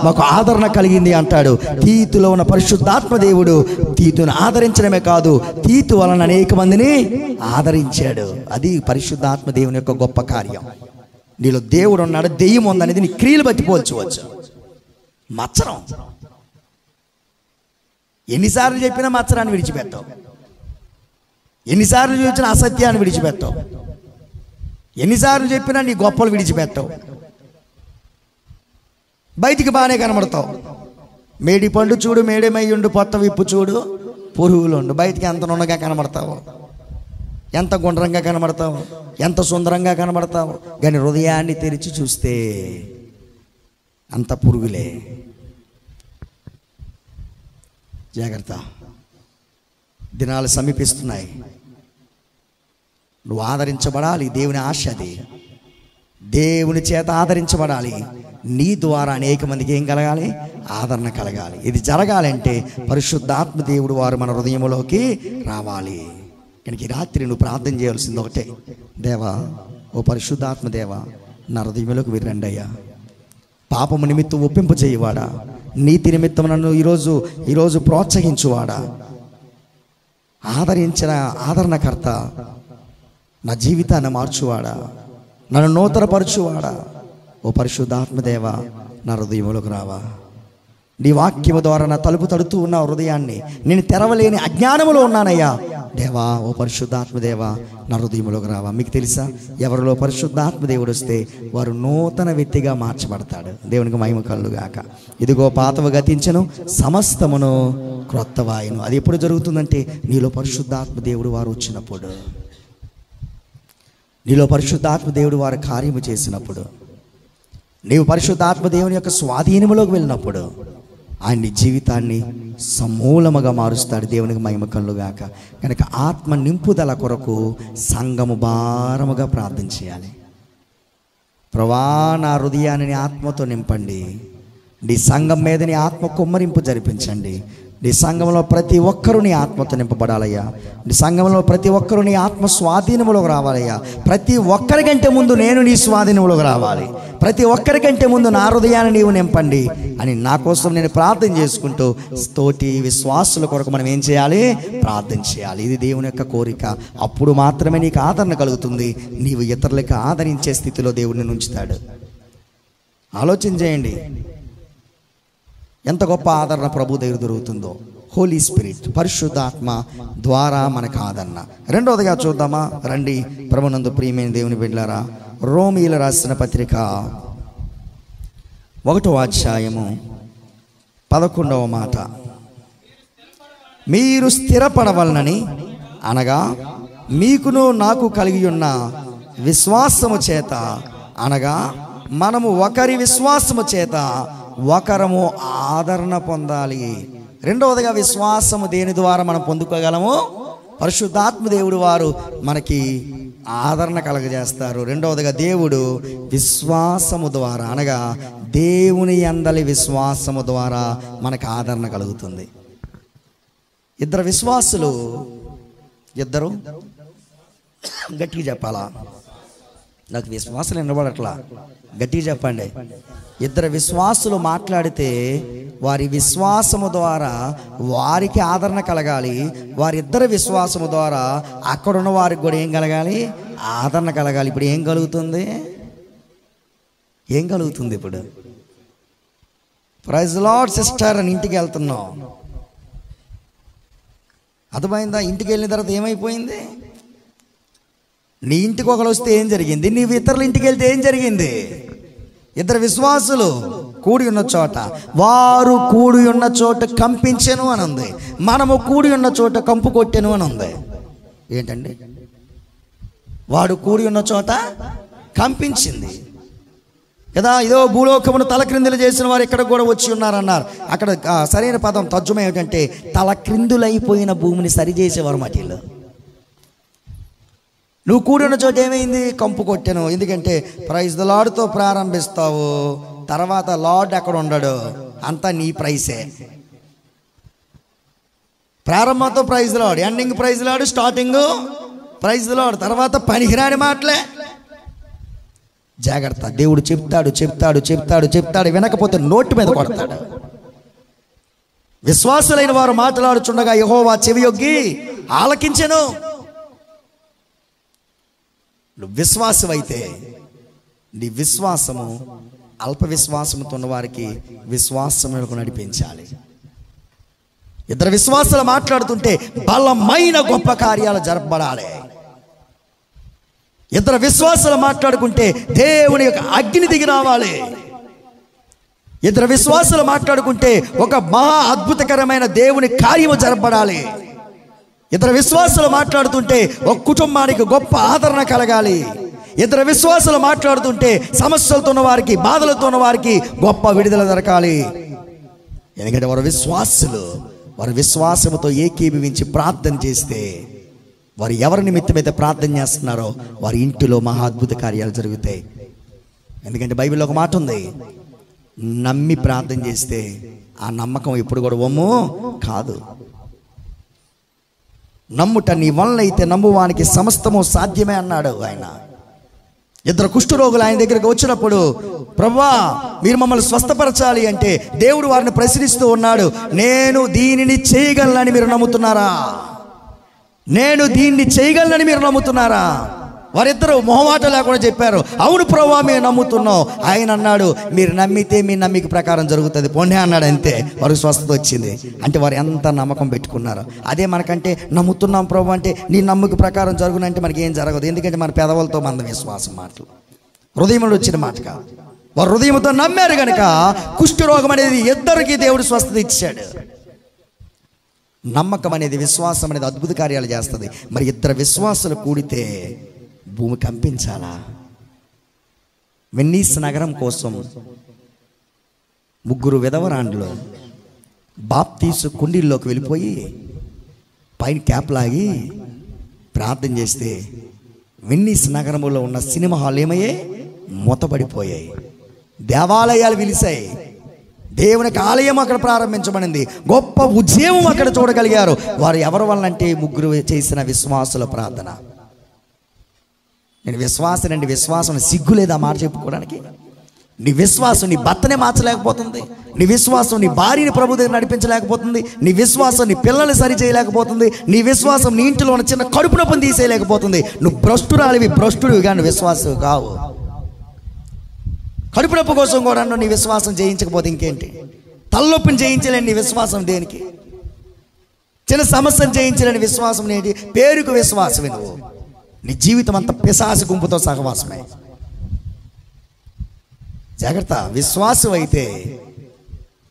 మాకు ఆదరణ కలిగింది అంటాడు. తీతులో ఉన్న పరిశుద్ధాత్మ దేవుడు తీతును ఆదరించడమే కాదు, తీతు వలన అనేక మందిని ఆదరించాడు. అది పరిశుద్ధాత్మ దేవుని యొక్క గొప్ప కార్యం. నీలో దేవుడు ఉన్నాడు, దెయ్యం ఉందనేది నీ క్రియలు బట్టి పోల్చవచ్చు. మత్సరం ఎన్నిసార్లు చెప్పినా మత్సరాన్ని విడిచిపెట్టావు, ఎన్నిసార్లు చూపించిన అసత్యాన్ని విడిచిపెట్టావు, ఎన్నిసార్లు చెప్పినా నీ గొప్పలు విడిచిపెట్టావు. బయటికి బాగానే కనబడతావు. మేడి పండు చూడు, మేడేమయ్యుండు, పొత్త విప్పు చూడు, పురుగులు ఉండు. బయటికి ఎంత నున్నగా కనబడతావు, ఎంత గుండ్రంగా కనబడతావు, ఎంత సుందరంగా కనబడతావు. కానీ హృదయాన్ని తెరిచి చూస్తే అంత పురుగులే. జాగ్రత్త, దినాలు సమీపిస్తున్నాయి. నువ్వు ఆదరించబడాలి. దేవుని ఆశ అది. దేవుని చేత ఆదరించబడాలి. నీ ద్వారా అనేక మందికి ఏం కలగాలి? ఆదరణ కలగాలి. ఇది జరగాలంటే పరిశుద్ధాత్మ దేవుడు వారు మన హృదయంలోకి రావాలి. కనుక ఈ రాత్రి నువ్వు ప్రార్థన చేయాల్సింది ఒకటే, దేవా, ఓ పరిశుద్ధాత్మ దేవా, నా హృదయంలోకి మీరు రండి అయ్యా. పాపము నిమిత్తం ఒప్పింపు చేయవాడా, నీతి నిమిత్తం నన్ను ఈరోజు ప్రోత్సహించువాడా, ఆదరించిన ఆదరణకర్త, నా జీవితాన్ని మార్చువాడా, నన్ను నూతనపరచువాడా, ఓ పరిశుద్ధాత్మదేవ నా హృదయంలోకి రావా. నీ వాక్యము ద్వారా నా తలుపు తడుతూ ఉన్న హృదయాన్ని నేను తెరవలేని అజ్ఞానములో ఉన్నానయ్యా. దేవా, ఓ పరిశుద్ధాత్మదేవ నా హృదయంలోకి రావా. మీకు తెలుసా, ఎవరిలో పరిశుద్ధాత్మదేవుడు వస్తే వారు నూతన వ్యక్తిగా మార్చబడతాడు. దేవునికి మహిమ కలుగుగాక. ఇదిగో పాతవ గతించను, సమస్తమును క్రొత్తవాయను. అది ఎప్పుడు జరుగుతుందంటే నీలో పరిశుద్ధాత్మ దేవుడు వారు వచ్చినప్పుడు, నీలో పరిశుద్ధాత్మ దేవుడు వారు కార్యము చేసినప్పుడు, నీవు పరిశుద్ధాత్మ దేవుని యొక్క స్వాధీనములోకి వెళ్ళినప్పుడు ఆయన నీ జీవితాన్ని సమూలముగా మారుస్తాడు. దేవునికి మహిమ కలుగుగాక. కనుక ఆత్మ నింపుదల కొరకు సంఘము భారముగా ప్రార్థన చేయాలి. ప్రభువా, నా హృదయాన్ని నీ ఆత్మతో నింపండి. నీ సంఘం మీద నీ ఆత్మ కుమ్మరింపు జరిపించండి. నీ సంఘంలో ప్రతి ఒక్కరూ నీ ఆత్మతో నింపబడాలయ్యా. నీ సంఘంలో ప్రతి ఒక్కరూ నీ ఆత్మ స్వాధీనంలోకి రావాలయ్యా. ప్రతి ఒక్కరికంటే ముందు నేను నీ స్వాధీనంలోకి రావాలి. ప్రతి ఒక్కరికంటే ముందు నా హృదయాన్ని నీవు నింపండి అని నా కోసం నేను ప్రార్థన చేసుకుంటూ తోటి విశ్వాసుల కొరకు మనం ఏం చేయాలి? ప్రార్థన చేయాలి. ఇది దేవుని యొక్క కోరిక. అప్పుడు మాత్రమే నీకు ఆదరణ కలుగుతుంది. నీవు ఇతరులకు ఆదరించే స్థితిలో దేవుడిని ఉంచుతాడు. ఆలోచన చేయండి, ఎంత గొప్ప ఆదరణ ప్రభు దగ్గర దొరుకుతుందో. హోలీ స్పిరిట్, పరిశుద్ధాత్మ ద్వారా మనకు ఆదరణ. రెండవదిగా చూద్దామా రండి. ప్రభునందు ప్రియమైన దేవుని బిడ్డలారా, రోమీయులు రాసిన పత్రిక 1వ అధ్యాయము 11వ మాట, మీరు స్థిరపడవలనని, అనగా మీకును నాకు కలిగి ఉన్న విశ్వాసము చేత, అనగా మనము ఒకరి విశ్వాసము చేత ఒకరము ఆదరణ పొందాలి. రెండవదిగా విశ్వాసము దేని ద్వారా మనం పొందుకోగలము? పరిశుద్ధాత్మ దేవుడు వారు మనకి ఆదరణ కలగజేస్తారు. రెండవదిగా దేవుడు విశ్వాసము ద్వారా, అనగా దేవుని యందలి విశ్వాసము ద్వారా మనకు ఆదరణ కలుగుతుంది. ఇద్దరు విశ్వాసులు, ఇద్దరు గట్టిగా చెప్పాలా, నాకు విశ్వాసాలు వినబడట్లా, గట్టిగా చెప్పండి. ఇద్దరు విశ్వాసులు మాట్లాడితే వారి విశ్వాసము ద్వారా వారికి ఆదరణ కలగాలి, వారిద్దరి విశ్వాసము ద్వారా అక్కడున్న వారికి కూడా ఏం కలగాలి? ఆదరణ కలగాలి. ఇప్పుడు ఏం కలుగుతుంది? ఇప్పుడు ప్రైజ్ లార్డ్ సిస్టర్ అని ఇంటికి వెళ్తున్నాం, అర్థమైందా? ఇంటికి వెళ్ళిన తర్వాత ఏమైపోయింది? నీ ఇంటికి ఒకరు వస్తే ఏం జరిగింది? నీవు ఇతరుల ఇంటికి వెళ్తే ఏం జరిగింది? ఇద్దరు విశ్వాసులు కూడి ఉన్న చోట, వారు కూడి ఉన్న చోట కంపించెను అని ఉంది, మనము కూడి ఉన్న చోట కంపు కొట్టెను అని ఉంది. ఏంటండి? వాడు కూడి ఉన్న చోట కంపించింది కదా. ఇదో భూలోకమును తలక్రిందులు చేసిన వారు ఇక్కడ కూడా వచ్చి ఉన్నారన్నారు. అక్కడ సరైన పదం తర్జుమా ఏమిటంటే తలక్రిందులైపోయిన భూమిని సరిచేసేవారు మటిలో. నువ్వు కూడి ఉన్న చోట ఏమైంది? కంపు కొట్టాను. ఎందుకంటే ప్రైజ్ ద లార్డ్తో ప్రారంభిస్తావు, తర్వాత లార్డ్ అక్కడ ఉండడు, అంతా నీ ప్రైసే. ప్రారంభంతో praise the Lord, ending praise the Lord, starting praise the Lord, తర్వాత పనికిరాని మాటలే. జాగ్రత్త. దేవుడు చెప్తాడు, వినకపోతే నోటి మీద కొడతాడు. విశ్వాసులైన వారు మాట్లాడుచుండగా యెహోవా చెవియొగ్గి ఆలకించెను. నువ్వు విశ్వాసమైతే నీ విశ్వాసము అల్ప విశ్వాసముతో ఉన్న వారికి విశ్వాసములకు నడిపించాలి. ఇద్దరు విశ్వాసాలు మాట్లాడుతుంటే బలమైన గొప్ప కార్యాలు జరపబడాలి. ఇద్దరు విశ్వాసాలు మాట్లాడుకుంటే దేవుని యొక్క అగ్ని దిగి రావాలి. ఇద్దరు విశ్వాసాలు మాట్లాడుకుంటే ఒక మహా అద్భుతకరమైన దేవుని కార్యము జరపబడాలి. ఇద్దరు విశ్వాసాలు మాట్లాడుతుంటే ఒక కుటుంబానికి గొప్ప ఆదరణ కలగాలి. ఇద్దరు విశ్వాసాలు మాట్లాడుతుంటే సమస్యలతో ఉన్న వారికి, బాధలతో ఉన్న వారికి గొప్ప విడుదల దొరకాలి. ఎందుకంటే వారి విశ్వాసముతో ఏకీభవించి ప్రార్థన చేస్తే, వారు ఎవరి నిమిత్తమైతే ప్రార్థన చేస్తున్నారో వారి ఇంటిలో మహా అద్భుత కార్యాలు జరుగుతాయి. ఎందుకంటే బైబిల్లో ఒక మాట ఉంది, నమ్మి ప్రార్థన చేస్తే ఆ నమ్మకం ఎప్పుడు కూడా వమ్ము కాదు. నమ్ముట నీ వలన అయితే నమ్మువానికి సమస్తము సాధ్యమే అన్నాడు ఆయన. ఇద్దరు కుష్ఠరోగులు ఆయన దగ్గరికి వచ్చినప్పుడు, ప్రభువా మీరు మమ్మల్ని స్వస్థపరచాలి అంటే దేవుడు వారిని ప్రశ్నిస్తూ ఉన్నాడు, నేను దీనిని చేయగలనని మీరు నమ్ముతున్నారా? నేను దీన్ని చేయగలనని మీరు నమ్ముతున్నారా? వారిద్దరూ మొహమాట లేకుండా చెప్పారు, అవును ప్రభువా మేము నమ్ముతున్నాం. ఆయన అన్నాడు, మీరు నమ్మితే మీ నమ్మిక ప్రకారం జరుగుతుంది పొండే అన్నాడు. అంతే, వారికి స్వస్థత వచ్చింది. అంటే వారు ఎంత నమ్మకం పెట్టుకున్నారు. అదే మనకంటే నమ్ముతున్నాం ప్రభు అంటే నీ నమ్మిక ప్రకారం జరుగునంటే మనకి ఏం జరగదు. ఎందుకంటే మన పెదవులతో మన విశ్వాసం మాటలు, హృదయంలో వచ్చిన మాట కాదు. వారు హృదయంతో నమ్మారు కనుక కుష్ఠరోగం అనేది ఇద్దరికి దేవుడు స్వస్థత ఇచ్చాడు. నమ్మకం అనేది, విశ్వాసం అనేది అద్భుత కార్యాలు చేస్తుంది. మరి ఇద్దరు విశ్వాసాలు కూడితే భూమి కంపించాలా? వెన్నీస్ నగరం కోసం 3 విధవరాండ్లు బాప్తీసు కుండీల్లోకి వెళ్ళిపోయి పైన క్యాప్ లాగి ప్రార్థన చేస్తే వెన్నీస్ నగరంలో ఉన్న సినిమా హాల్ ఏమయ్యాయి? మూతపడిపోయాయి. దేవాలయాలు వెలిసాయి. దేవునికి ఆలయం అక్కడ ప్రారంభించబడింది. గొప్ప ఉద్యమం అక్కడ చూడగలిగారు. వారు ఎవరి వల్ల అంటే 3 చేసిన విశ్వాసుల ప్రార్థన. నేను విశ్వాసనండి, విశ్వాసం సిగ్గు లేదా మాట చెప్పుకోవడానికి? నీ విశ్వాసం నీ భర్తనే మార్చలేకపోతుంది, నీ విశ్వాసం నీ భార్యని ప్రభు దగ్గర నడిపించలేకపోతుంది, నీ విశ్వాసం నీ పిల్లల్ని సరి చేయలేకపోతుంది, నీ విశ్వాసం నీ ఇంటిలో ఉన్న చిన్న కడుపు నొప్పిని తీసేయలేకపోతుంది. నువ్వు భ్రష్టుడివి కానీ విశ్వాసం కావు. కడుపు నొప్పి కోసం కూడా నీ విశ్వాసం జయించకపోతే ఇంకేంటి? తలనొప్పిని జయించలేని నీ విశ్వాసం దేనికి? చిన్న సమస్యను జయించలేని విశ్వాసం ఏంటి? పేరుకు విశ్వాసమే. నువ్వు నీ జీవితం అంతా పిశాచి గుంపుతో సహవాసమే. జాగ్రత్త. విశ్వాసం అయితే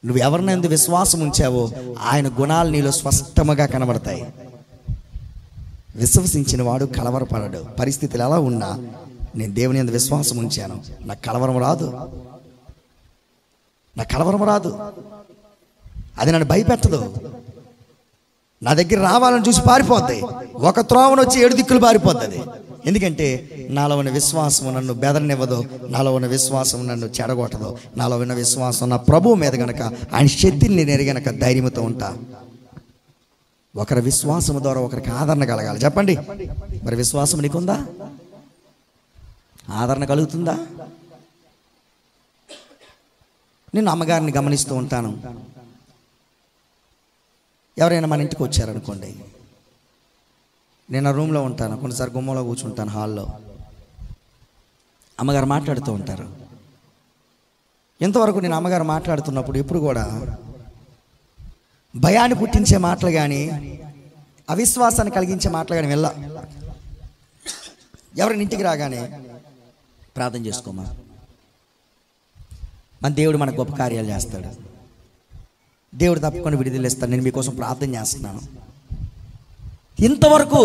నువ్వు ఎవరినందు విశ్వాసం ఉంచావో ఆయన గుణాలు నీలో స్పష్టంగా కనబడతాయి. విశ్వసించిన వాడు కలవరపడడు. పరిస్థితులు ఎలా ఉన్నా నేను దేవుని యందు విశ్వాసం ఉంచాను, నాకు కలవరం రాదు. అది నన్ను భయపెట్టదు. నా దగ్గర రావాలని చూసి పారిపోద్ది. ఒక త్రోవను వచ్చి 7 దిక్కులు పారిపోద్ది అది. ఎందుకంటే నాలో ఉన్న విశ్వాసం నన్ను బెదరనివ్వదు, నాలో ఉన్న విశ్వాసం నన్ను చెడగొట్టదు. నాలో ఉన్న విశ్వాసం నా ప్రభువు మీద గనక, ఆయన శక్తిని నేను ఎరిగనక ధైర్యంతో ఉంటా. ఒకరి విశ్వాసం ద్వారా ఒకరికి ఆదరణ కలగాలి. చెప్పండి, మరి విశ్వాసం నీకుందా? ఆదరణ కలుగుతుందా? నేను అమ్మగారిని గమనిస్తూ ఉంటాను. ఎవరైనా మన ఇంటికి వచ్చారనుకోండి, నేను ఆ రూమ్లో ఉంటాను, కొన్నిసారి గుమ్మంలో కూర్చుంటాను, హాల్లో. అమ్మగారు మాట్లాడుతూ ఉంటారు. ఇంతవరకు నేను అమ్మగారు మాట్లాడుతున్నప్పుడు ఎప్పుడు కూడా భయాన్ని పుట్టించే మాటలు కానీ, అవిశ్వాసాన్ని కలిగించే మాటలు కానీ వెళ్ళా. ఎవరైనా ఇంటికి రాగానే ప్రార్థన చేసుకోమా, మన దేవుడు మనకు గొప్ప కార్యాలు చేస్తాడు, దేవుడు తప్పకుండా విడుదలనిస్తాడు, నేను మీకోసం ప్రార్థన చేస్తున్నాను. ఇంతవరకు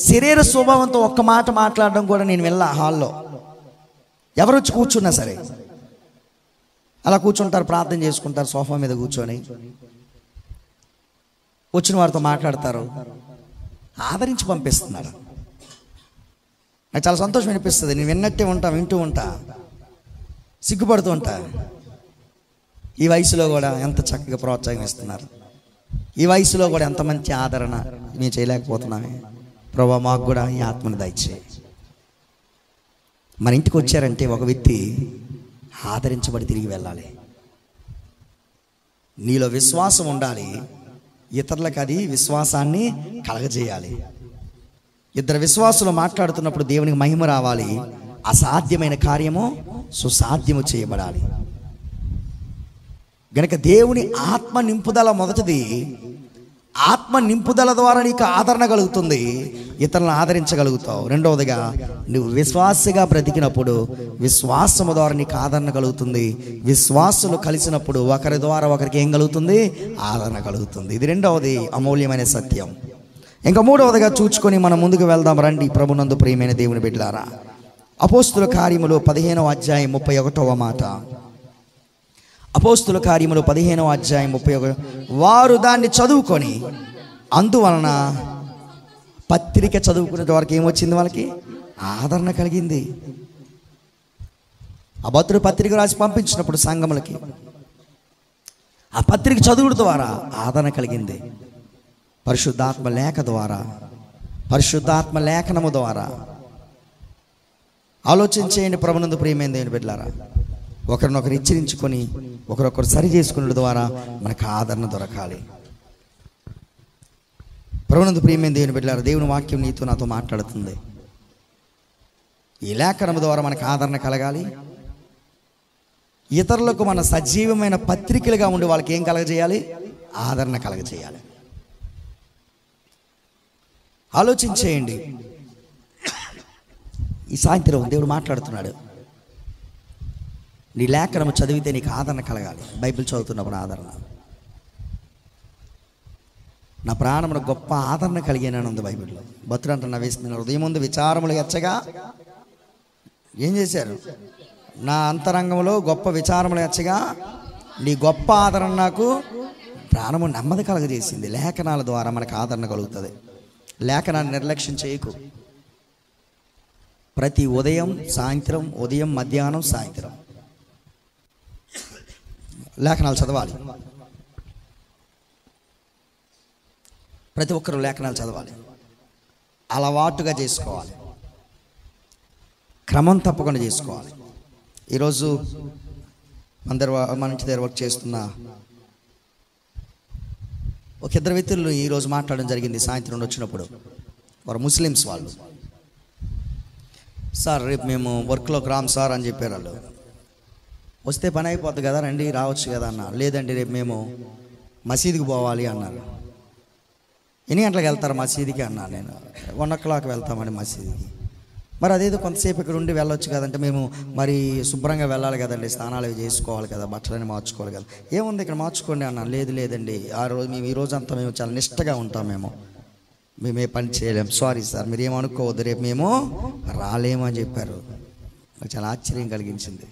శరీర స్వభావంతో ఒక్క మాట మాట్లాడడం కూడా నేను వెళ్ళా. హాల్లో ఎవరు వచ్చి కూర్చున్నా సరే అలా కూర్చుంటారు, ప్రార్థన చేసుకుంటారు, సోఫా మీద కూర్చొని వచ్చిన వారితో మాట్లాడతారు, ఆదరించి పంపిస్తున్నారు. నాకు చాలా సంతోషం అనిపిస్తుంది. నేను విన్నట్టే ఉంటా, వింటూ ఉంటా, సిగ్గుపడుతూ ఉంటా. ఈ వయసులో కూడా ఎంత చక్కగా ప్రోత్సాహం ఇస్తున్నారు, ఈ వయసులో కూడా ఎంత మంచి ఆదరణ మేము చేయలేకపోతున్నామే. ప్రభా, మాకు కూడా ఈ ఆత్మను దయచేయి. మన ఇంటికి వచ్చారంటే ఒక వ్యక్తి ఆదరించబడి తిరిగి వెళ్ళాలి. నీలో విశ్వాసం ఉండాలి, ఇతరులకు అది విశ్వాసాన్ని కలగజేయాలి. ఇద్దరు విశ్వాసులు మాట్లాడుతున్నప్పుడు దేవునికి మహిమ రావాలి, అసాధ్యమైన కార్యము సుసాధ్యము చేయబడాలి. గనుక దేవుని ఆత్మ నింపుదల మొదటిది. ఆత్మ నింపుదల ద్వారా నీకు ఆదరణ కలుగుతుంది, ఇతరులను ఆదరించగలుగుతావు. రెండవదిగా, నువ్వు విశ్వాసగా బ్రతికినప్పుడు విశ్వాసము ద్వారా నీకు ఆదరణ కలుగుతుంది. విశ్వాసులు కలిసినప్పుడు ఒకరి ద్వారా ఒకరికి ఏం కలుగుతుంది? ఆదరణ కలుగుతుంది. ఇది రెండవది అమూల్యమైన సత్యం. ఇంకా మూడవదిగా చూచుకొని మనం ముందుకు వెళ్దాం రండి. ప్రభునందు ప్రియమైన దేవుని బిడ్డలారా, అపోస్తుల కార్యములు 15వ అధ్యాయం 31వ మాట. అపోస్తుల కార్యములు 15వ అధ్యాయం 31. వారు దాన్ని చదువుకొని, అందువలన పత్రిక చదువుకునే వారికి ఏమొచ్చింది? వాళ్ళకి ఆదరణ కలిగింది. ఆ భద్రుడు పత్రిక రాసి పంపించినప్పుడు సంఘములకి ఆ పత్రిక చదువుడు ద్వారా ఆదరణ కలిగింది. పరిశుద్ధాత్మ లేఖ ద్వారా, పరిశుద్ధాత్మ లేఖనము ద్వారా. ఆలోచించేయండి ప్రభునందు ప్రియమైన దేవుని బిడ్డలారా, ఒకరినొకరు హెచ్చరించుకొని ఒకరొకరు సరి చేసుకునే ద్వారా మనకు ఆదరణ దొరకాలి. ప్రభునందు ప్రియమైన దేవుని బిడ్డలారా, దేవుని వాక్యం నీతో నాతో మాట్లాడుతుంది. ఈ లేఖనం ద్వారా మనకు ఆదరణ కలగాలి. ఇతరులకు మన సజీవమైన పత్రికలుగా ఉండి వాళ్ళకి ఏం కలగజేయాలి? ఆదరణ కలగజేయాలి. ఆలోచించేయండి. ఈ సాయంత్రం దేవుడు మాట్లాడుతున్నాడు. నీ లేఖనము చదివితే నీకు ఆదరణ కలగాలి. బైబిల్ చదువుతున్నప్పుడు ఆదరణ. నా ప్రాణమున గొప్ప ఆదరణ కలిగానని ఉంది బైబిల్లో. భక్తుడు అంటున్నా, వేస్తున్నారు ఉదయం ముందు విచారములు ఎచ్చగా ఏం చేశారు? నా అంతరంగంలో గొప్ప విచారములు ఎచ్చగా నీ గొప్ప ఆదరణ నాకు ప్రాణము నెమ్మది కలగజేసింది. లేఖనాల ద్వారా మనకు ఆదరణ కలుగుతుంది. లేఖనాన్ని నిర్లక్ష్యం చేయకు. ప్రతి ఉదయం సాయంత్రం, ఉదయం మధ్యాహ్నం సాయంత్రం లేఖనాలు చదవాలి. ప్రతి ఒక్కరూ లేఖనాలు చదవాలి, అలవాటుగా చేసుకోవాలి, క్రమం తప్పకుండా చేసుకోవాలి. ఈరోజు మన ఇంటి దగ్గర వర్క్ చేస్తున్న ఒక ఇద్దరు వ్యక్తులు ఈరోజు మాట్లాడడం జరిగింది. సాయంత్రం నుండి వచ్చినప్పుడు వారు ముస్లిమ్స్ వాళ్ళు. సార్ రేపు మేము వర్క్లోకి రాము సార్ అని చెప్పారు. వాళ్ళు వస్తే పని అయిపోద్ది కదా, రండి రావచ్చు కదా అన్న. లేదండి రేపు మేము మసీదుకి పోవాలి అన్నారు. ఎన్ని గంటలకు వెళ్తారు మసీదుకి అన్నా. నేను 1 o'clock వెళ్తామని మసీదుకి. మరి అదేదో కొంతసేపు ఇక్కడ ఉండి వెళ్ళొచ్చు కదంటే, మేము మరి శుభ్రంగా వెళ్ళాలి కదండి, స్నానాలు చేసుకోవాలి కదా, బట్టలని మార్చుకోవాలి కదా. ఏముంది ఇక్కడ మార్చుకోండి అన్నా. లేదండి ఆ రోజు మేము ఈ రోజు అంతా మేము చాలా నిష్టగా ఉంటాం, మేమే పని చేయలేము, సారీ సార్ మీరు ఏమనుకోవద్దు, రేపు మేము రాలేము అని చెప్పారు. నాకు చాలా ఆశ్చర్యం కలిగించింది,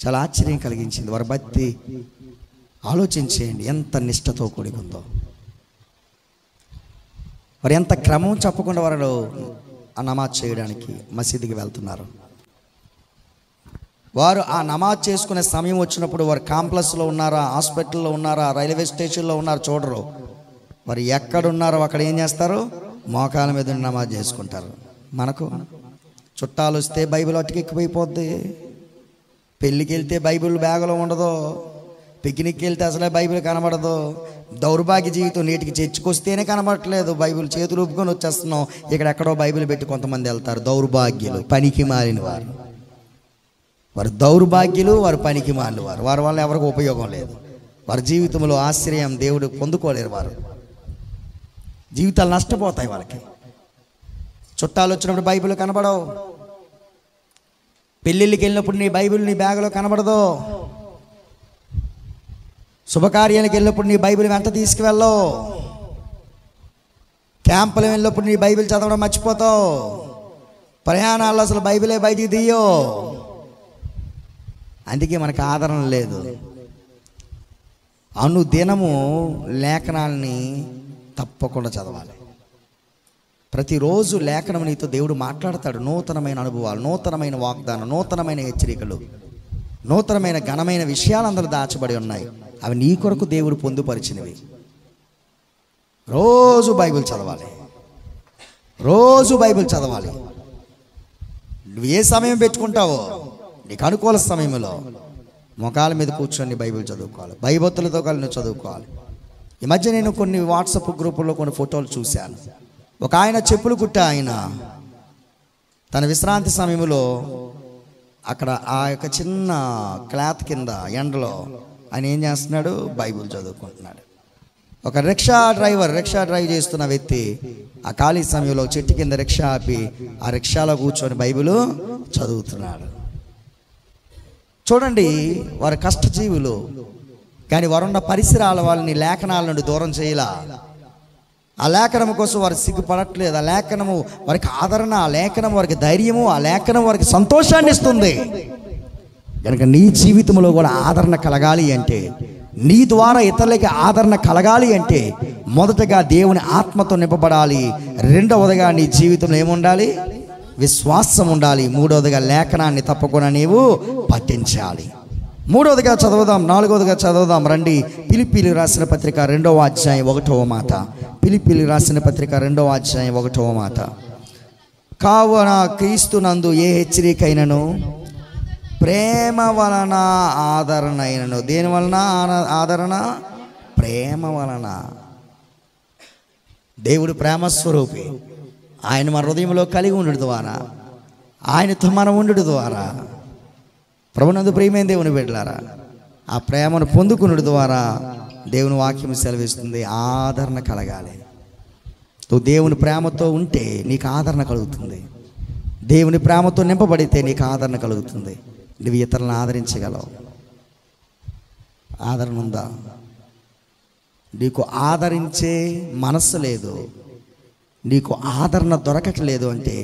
చాలా ఆశ్చర్యం కలిగించింది వారి భక్తి. ఆలోచించేయండి ఎంత నిష్టతో కూడి ఉందో. వారు ఎంత క్రమం చెప్పకుండా వారు ఆ నమాజ్ చేయడానికి మసీదుకి వెళ్తున్నారు. వారు ఆ నమాజ్ చేసుకునే సమయం వచ్చినప్పుడు వారు కాంప్లెక్స్లో ఉన్నారా, హాస్పిటల్లో ఉన్నారా, రైల్వే స్టేషన్లో ఉన్నారు చూడరు. వారు ఎక్కడున్నారో అక్కడ ఏం చేస్తారు? మోకాల మీద నమాజ్ చేసుకుంటారు. మనకు చుట్టాలు వస్తే బైబిల్ అట్టుకెక్కిపోయిపోద్ది. పెళ్ళికి వెళ్తే బైబిల్ బ్యాగులో ఉండదు. పిక్నిక్కి వెళ్తే అసలే బైబిల్ కనబడదు. దౌర్భాగ్య జీవితం. నీటికి చర్చికొస్తేనే కనబడట్లేదు. బైబిల్ చేతులు ఊపుకొని వచ్చేస్తున్నాం. ఇక్కడ ఎక్కడో బైబిల్ పెట్టి కొంతమంది వెళ్తారు. దౌర్భాగ్యులు, పనికి మాలిన వారు. వారు దౌర్భాగ్యులు, వారు పనికి మాలిన వారు. వారి వల్ల ఎవరికి ఉపయోగం లేదు. వారి జీవితంలో ఆశ్రయం దేవుడు పొందుకోలేరు. వారు జీవితాలు నష్టపోతాయి. వాళ్ళకి చుట్టాలు వచ్చినప్పుడు బైబిల్ కనబడవు. పెళ్ళిళ్ళకి వెళ్ళినప్పుడు నీ బైబిల్ నీ బ్యాగులో కనబడదు. శుభకార్యానికి వెళ్ళినప్పుడు నీ బైబిల్ వెంట తీసుకువెళ్ళవు. క్యాంపులు వెళ్ళినప్పుడు నీ బైబిల్ చదవడం మర్చిపోతావు. ప్రయాణాల్లో అసలు బైబిలే బయటికి తీయో. అందుకే మనకు ఆదరణ లేదు. అనుదినము లేఖనాల్ని తప్పకుండా చదవాలి. ప్రతిరోజు లేఖనం నీతో దేవుడు మాట్లాడతాడు. నూతనమైన అనుభవాలు, నూతనమైన వాగ్దానం, నూతనమైన హెచ్చరికలు, నూతనమైన ఘనమైన విషయాలు అందరూ దాచబడి ఉన్నాయి. అవి నీ కొరకు దేవుడు పొందుపరిచినవి. రోజు బైబిల్ చదవాలి. రోజు బైబిల్ చదవాలి. నువ్వు ఏ సమయం పెట్టుకుంటావో నీకు అనుకూల సమయంలో మొకాల మీద కూర్చొని బైబిల్ చదువుకోవాలి. భయభక్తులతో కలిసి నువ్వు చదువుకోవాలి. ఈ మధ్య నేను కొన్ని వాట్సాప్ గ్రూపుల్లో కొన్ని ఫోటోలు చూశాను. ఒక ఆయన చెప్పులు కుట్టే ఆయన తన విశ్రాంతి సమయంలో అక్కడ ఆ యొక్క చిన్న క్లాత్ కింద ఎండలో ఆయన ఏం చేస్తున్నాడు? బైబిల్ చదువుకుంటున్నాడు. ఒక రిక్షా డ్రైవ్ చేస్తున్న వ్యక్తి ఆ ఖాళీ సమయంలో చెట్టు కింద రిక్షా ఆపి ఆ రిక్షాలో కూర్చొని బైబిల్ చదువుతున్నాడు. చూడండి, వారి కష్టజీవులు. కానీ వారున్న పరిసరాల వాళ్ళని లేఖనాల నుండి దూరం చేయలా. ఆ లేఖనము కోసం వారు సిగ్గుపడట్లేదు. ఆ లేఖనము వారికి ఆదరణ, ఆ లేఖనం వారికి ధైర్యము, ఆ లేఖనం వారికి సంతోషాన్ని ఇస్తుంది. కనుక నీ జీవితంలో కూడా ఆదరణ కలగాలి అంటే, నీ ద్వారా ఇతరులకి ఆదరణ కలగాలి అంటే మొదటగా దేవుని ఆత్మతో నింపబడాలి. రెండవదిగా నీ జీవితంలో ఏముండాలి? విశ్వాసం ఉండాలి. మూడవదిగా లేఖనాన్ని తప్పకుండా నీవు పఠించాలి. మూడవదిగా చదువుదాం. నాలుగవదిగా చదువుదాం రండి. ఫిలిప్పీయులకు రాసిన పత్రిక 2వ అధ్యాయం 1వ మాట. ఫిలిప్పీయులకు రాసిన పత్రిక 2వ అధ్యాయం 1వ మాట. కావున క్రీస్తునందు ఏ హెచ్చరికైనను ప్రేమ వలన ఆదరణ అయినను. దేని వలన ఆదరణ? ప్రేమ వలన. దేవుడు ప్రేమస్వరూపి. ఆయన మన హృదయంలో కలిగి ఉండుట ద్వారా, ఆయనతో మనం ఉండుట ద్వారా, ప్రభునందు ప్రియమైన దేవుని బిడ్డలారా, ఆ ప్రేమను పొందుకునుట ద్వారా దేవుని వాక్యం సెలవిస్తుంది ఆదరణ కలగాలి. నువ్వు దేవుని ప్రేమతో ఉంటే నీకు ఆదరణ కలుగుతుంది. దేవుని ప్రేమతో నింపబడితే నీకు ఆదరణ కలుగుతుంది. నువ్వు ఇతరులను ఆదరించగలవు. ఆదరణ ఉందా? నీకు ఆదరించే మనస్సు లేదు, నీకు ఆదరణ దొరకట్లేదు అంటే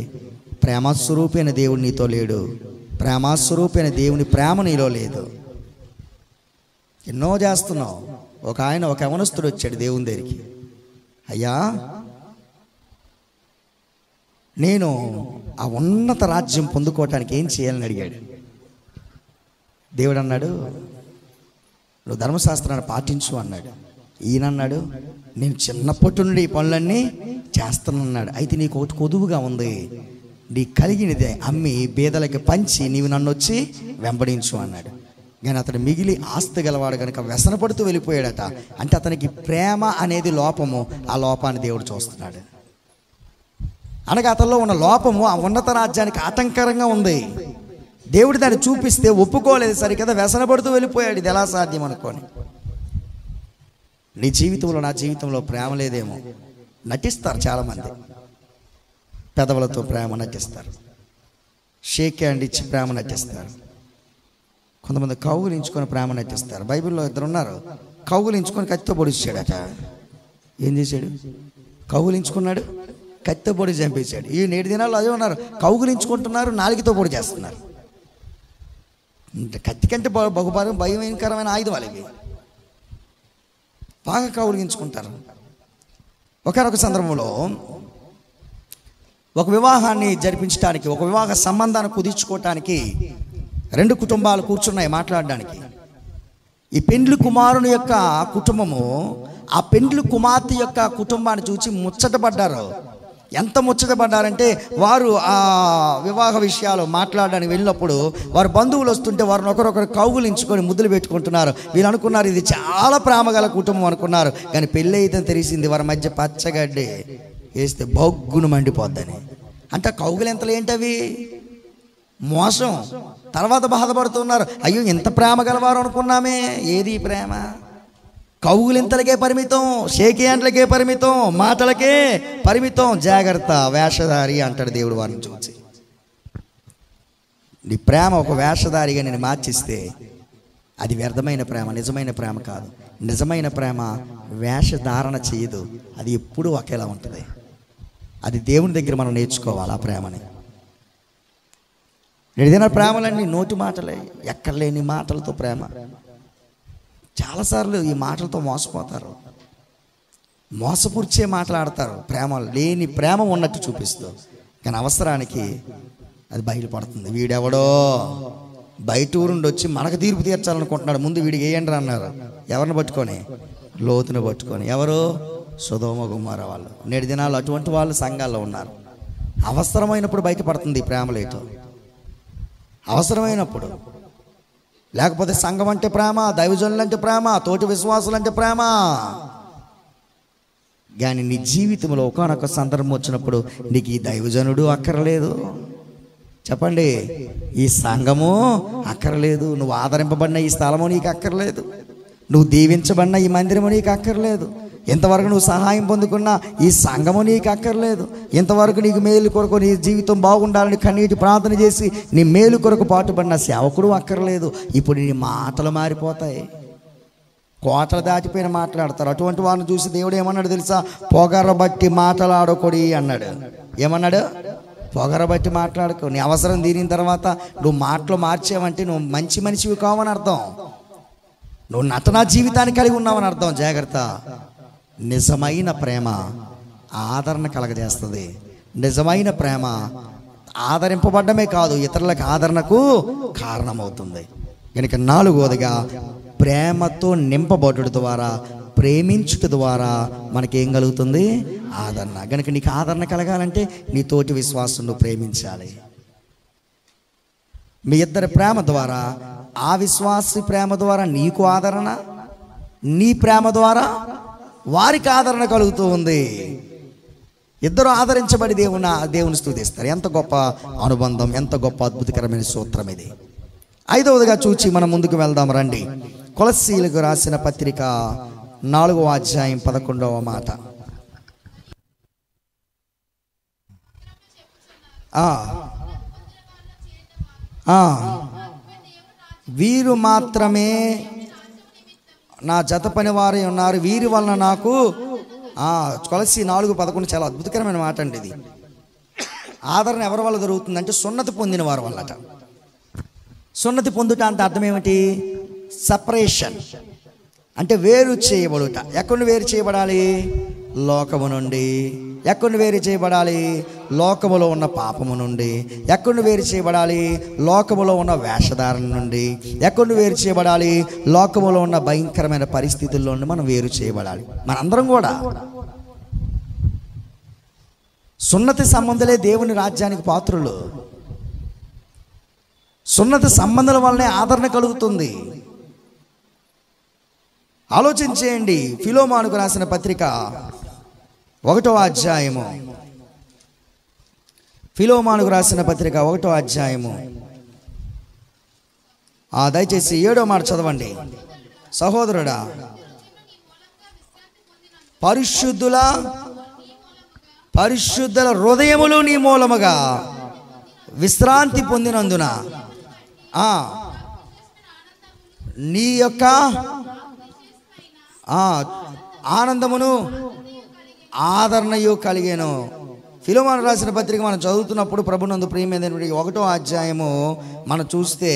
ప్రేమస్వరూపైన దేవుడు నీతో లేడు. ప్రేమస్వరూపైన దేవుని ప్రేమ నీలో లేదు. ఎన్నో చేస్తున్నావు. ఒక యవనస్తుడు వచ్చాడు దేవుని దగ్గరికి. అయ్యా, నేను ఆ ఉన్నత రాజ్యం పొందుకోవటానికి ఏం చేయాలని అడిగాడు. దేవుడు అన్నాడు, నువ్వు ధర్మశాస్త్రాన్ని పాటించు అన్నాడు. ఈయన అన్నాడు, నేను చిన్నప్పటి నుండి ఈ పనులన్నీ చేస్తానన్నాడు. అయితే నీకు ఒకటి కొదువుగా ఉంది, నీ కలిగినదే అమ్మి బేదలకి పంచి నీవు నన్ను వచ్చి వెంబడించు అన్నాడు. కానీ అతడు మిగిలి ఆస్తి గలవాడు కనుక వ్యసనపడుతూ వెళ్ళిపోయాడట. అంటే అతనికి ప్రేమ అనేది లోపము. ఆ లోపాన్ని దేవుడు చూస్తున్నాడు. అనగా అతనిలో ఉన్న లోపము ఆ ఉన్నత రాజ్యానికి ఆటంకరంగా ఉంది. దేవుడు దాన్ని చూపిస్తే ఒప్పుకోలేదు సరికదా, వ్యసనపడుతూ వెళ్ళిపోయాడు. ఇది ఎలా సాధ్యం అనుకోని. నీ జీవితంలో, నా జీవితంలో ప్రేమ లేదేమో. నటిస్తారు చాలామంది. పెదవులతో ప్రేమ నటిస్తారు, షేక్ హ్యాండ్ ఇచ్చి ప్రేమ నటిస్తారు. కొంతమంది కౌగులించుకొని ప్రేమ నటిస్తారు. బైబిల్లో ఇద్దరు ఉన్నారు. కౌగులించుకొని కత్తితో పొడిచాడట. ఏం చేశాడు? కౌగులించుకున్నాడు, కత్తితో పొడి చంపేశాడు. ఈ నేటి దినాల్లో అదే ఉన్నారు. కౌగులించుకుంటున్నారు, నాలుగుతో పొడి చేస్తున్నారు. కత్తి కంటే భయంకరమైన ఆయుధం వాళ్ళకి. బాగా కౌగిలించుకుంటారు. ఒకనొక సందర్భంలో ఒక వివాహాన్ని జరిపించడానికి, ఒక వివాహ సంబంధాన్ని కుదుర్చుకోవటానికి 2 కుటుంబాలు కూర్చున్నాయి మాట్లాడడానికి. ఈ పెండ్లి కుమారుని యొక్క కుటుంబము ఆ పెండ్లి కుమార్తె యొక్క కుటుంబాన్ని చూసి ముచ్చటపడ్డారు. ఎంత ముచ్చటపడ్డారంటే వారు ఆ వివాహ విషయాలు మాట్లాడడానికి వెళ్ళినప్పుడు వారు బంధువులు వస్తుంటే వారిని ఒకరొకరు కౌగులించుకొని ముద్దులు పెట్టుకుంటున్నారు. వీళ్ళు అనుకున్నారు ఇది చాలా ప్రేమగల కుటుంబం అనుకున్నారు. కానీ పెళ్ళి అయితే తెలిసింది వారి మధ్య పచ్చగడ్డి వేస్తే బొగ్గును మండిపోద్దని. అంటే కౌగులింతలు ఏంటవి? మోసం. తర్వాత బాధపడుతున్నారు, అయ్యో ఇంత ప్రేమ గలవారు అనుకున్నామే, ఏది ప్రేమ? కౌగులింతలకే పరిమితం, షేకి హ్యాండ్లకే పరిమితం, మాటలకే పరిమితం. జాగ్రత్త, వేషధారి అంటాడు దేవుడు వారిని చూసి. నీ ప్రేమ ఒక వేషధారిగా నేను మార్చిస్తే అది వ్యర్థమైన ప్రేమ, నిజమైన ప్రేమ కాదు. నిజమైన ప్రేమ వేషధారణ చేయదు, అది ఎప్పుడూ ఒకేలా ఉంటుంది. అది దేవుని దగ్గర మనం నేర్చుకోవాలి ఆ ప్రేమని. ఏదైనా ప్రేమలన్నీ నోటి మాటలే, ఎక్కడలేని మాటలతో ప్రేమ. చాలాసార్లు ఈ మాటలతో మోసపోతారు, మోసపుర్చే మాట్లాడతారు, ప్రేమ లేని ప్రేమ ఉన్నట్టు చూపిస్తూ. కానీ అవసరానికి అది బయలుపడుతుంది. వీడెవడో బయట ఊరుండి వచ్చి మనకు తీర్పు తీర్చాలనుకుంటున్నాడు, ముందు వీడికి వేయండి అన్నారు. ఎవరిని పట్టుకొని? లోతుని పట్టుకొని. ఎవరు? సొదొమ గుమొర్ర వాళ్ళు. నేటి దినాలు అటువంటి వాళ్ళు సంఘాల్లో ఉన్నారు. అవసరమైనప్పుడు బయటపడుతుంది ఈ ప్రేమలేటో, అవసరమైనప్పుడు. లేకపోతే సంఘం అంటే ప్రేమ, దైవజనులు అంటే ప్రేమ, తోటి విశ్వాసులు అంటే ప్రేమ. కానీ నీ జీవితంలో ఒకానొక సందర్భం వచ్చినప్పుడు నీకు ఈ దైవజనుడు అక్కర్లేదు. చెప్పండి, ఈ సంఘము అక్కర్లేదు, నువ్వు ఆదరింపబడిన ఈ స్థలము నీకు అక్కర్లేదు, నువ్వు దీవించబడిన ఈ మందిరము నీకు అక్కర్లేదు, ఇంతవరకు నువ్వు సహాయం పొందుకున్నా ఈ సంఘము నీకు అక్కర్లేదు, ఇంతవరకు నీకు మేలు కొరకు నీ జీవితం బాగుండాలని కన్నీటి ప్రార్థన చేసి నీ మేలు కొరకు పాటుపడిన సేవకుడు అక్కర్లేదు. ఇప్పుడు నీ మాటలు మారిపోతాయి, కోటలు దాటిపోయిన మాట్లాడతారు. అటువంటి వారిని చూసి దేవుడు ఏమన్నాడు తెలుసా? పొగరబట్టి మాటలాడకొడి అన్నాడు. ఏమన్నాడు? పొగరబట్టి మాట్లాడుకో. నీ అవసరం తీరిన తర్వాత నువ్వు మాటలు మార్చావంటే నువ్వు మంచి మనిషివి కావని అర్థం, నువ్వు నటనా జీవితాన్ని కలిగి ఉన్నావని అర్థం. జాగ్రత్త. నిజమైన ప్రేమ ఆదరణ కలగజేస్తుంది. నిజమైన ప్రేమ ఆదరింపబడ్డమే కాదు, ఇతరులకు ఆదరణకు కారణమవుతుంది. కనుక నాలుగవదిగా, ప్రేమతో నింపబడుట ద్వారా, ప్రేమించుట ద్వారా మనకేం కలుగుతుంది? ఆదరణ. కనుక నీకు ఆదరణ కలగాలంటే నీ తోటి విశ్వాసం నువ్వు ప్రేమించాలి. మీ ఇద్దరి ప్రేమ ద్వారా, ఆ విశ్వాసి ప్రేమ ద్వారా నీకు ఆదరణ, నీ ప్రేమ ద్వారా వారికి ఆదరణ కలుగుతూ ఉంది. ఇద్దరు ఆదరించబడి దేవుని స్తుతిస్తారు. ఎంత గొప్ప అనుబంధం, ఎంత గొప్ప అద్భుతకరమైన సూత్రం ఇది. ఐదవదిగా చూచి మనం ముందుకు వెళ్దాం రండి. కొలస్సీలకు రాసిన పత్రిక 4వ అధ్యాయం 11వ మాట. వీరు మాత్రమే నా జత పని వారే ఉన్నారు, వీరి వలన నాకు. కొలస్సీ 4:11 చాలా అద్భుతకరమైన మాట అండి ఇది. ఆదరణ ఎవరి వల్ల దొరుకుతుందంటే సున్నతి పొందిన వారి వల్లట. సున్నతి పొందుట అంటే అర్థం ఏమిటి? సపరేషన్ అంటే వేరు చేయబడుట. ఎక్కడి వేరు చేయబడాలి? లోకము నుండి. ఎక్కడి వేరు చేయబడాలి? లోకములో ఉన్న పాపము నుండి. ఎక్కడి వేరు చేయబడాలి? లోకములో ఉన్న వేషధారణ నుండి. ఎక్కడి వేరు చేయబడాలి? లోకములో ఉన్న భయంకరమైన పరిస్థితుల్లో నుండి మనం వేరు చేయబడాలి. మనందరం కూడా సున్నతి సంబంధులే దేవుని రాజ్యానికి పాత్రులు. సున్నతి సంబంధాల వల్లనే ఆదరణ కలుగుతుంది. ఆలోచించేయండి. ఫిలోమానుకు రాసిన పత్రిక 1వ అధ్యాయము, ఫిలోమానుకు రాసిన పత్రిక 1వ అధ్యాయము దయచేసి 7వ మాట చదవండి. సహోదరుడా, పరిశుద్ధుల హృదయములు నీ మూలముగా విశ్రాంతి పొందినందున నీ యొక్క ఆనందమును ఆదరణయు కలిగేను. ఫిలోమాను రాసిన పత్రిక మనం చదువుతున్నప్పుడు ప్రభునందు ప్రియమైన 1వ అధ్యాయము మనం చూస్తే,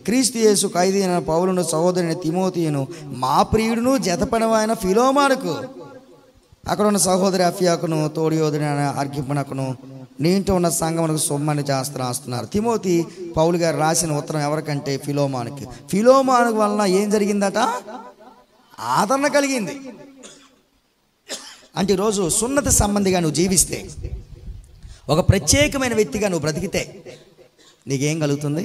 క్రీస్తు యేసు ఖైదీ అయిన పౌలును, సహోదరుని తిమోతియును, మా ప్రియుడును జతపడవైన ఫిలోమానుకు, అక్కడ ఉన్న సహోదరి అఫియాకును, తోడియోధుని అర్కిపనకును, నీ ఇంట్లో ఉన్న సంఘమునకు సొమ్మని రాస్తున్నారు. తిమోతి పౌలు గారు రాసిన ఉత్తరం ఎవరికంటే ఫిలోమానుకి. ఫిలోమాను వలన ఏం జరిగిందట? ఆదరణ కలిగింది. అంటే ఈరోజు సున్నతి సంబంధిగా నువ్వు జీవిస్తే, ఒక ప్రత్యేకమైన వ్యక్తిగా నువ్వు బ్రతికితే నీకేం కలుగుతుంది?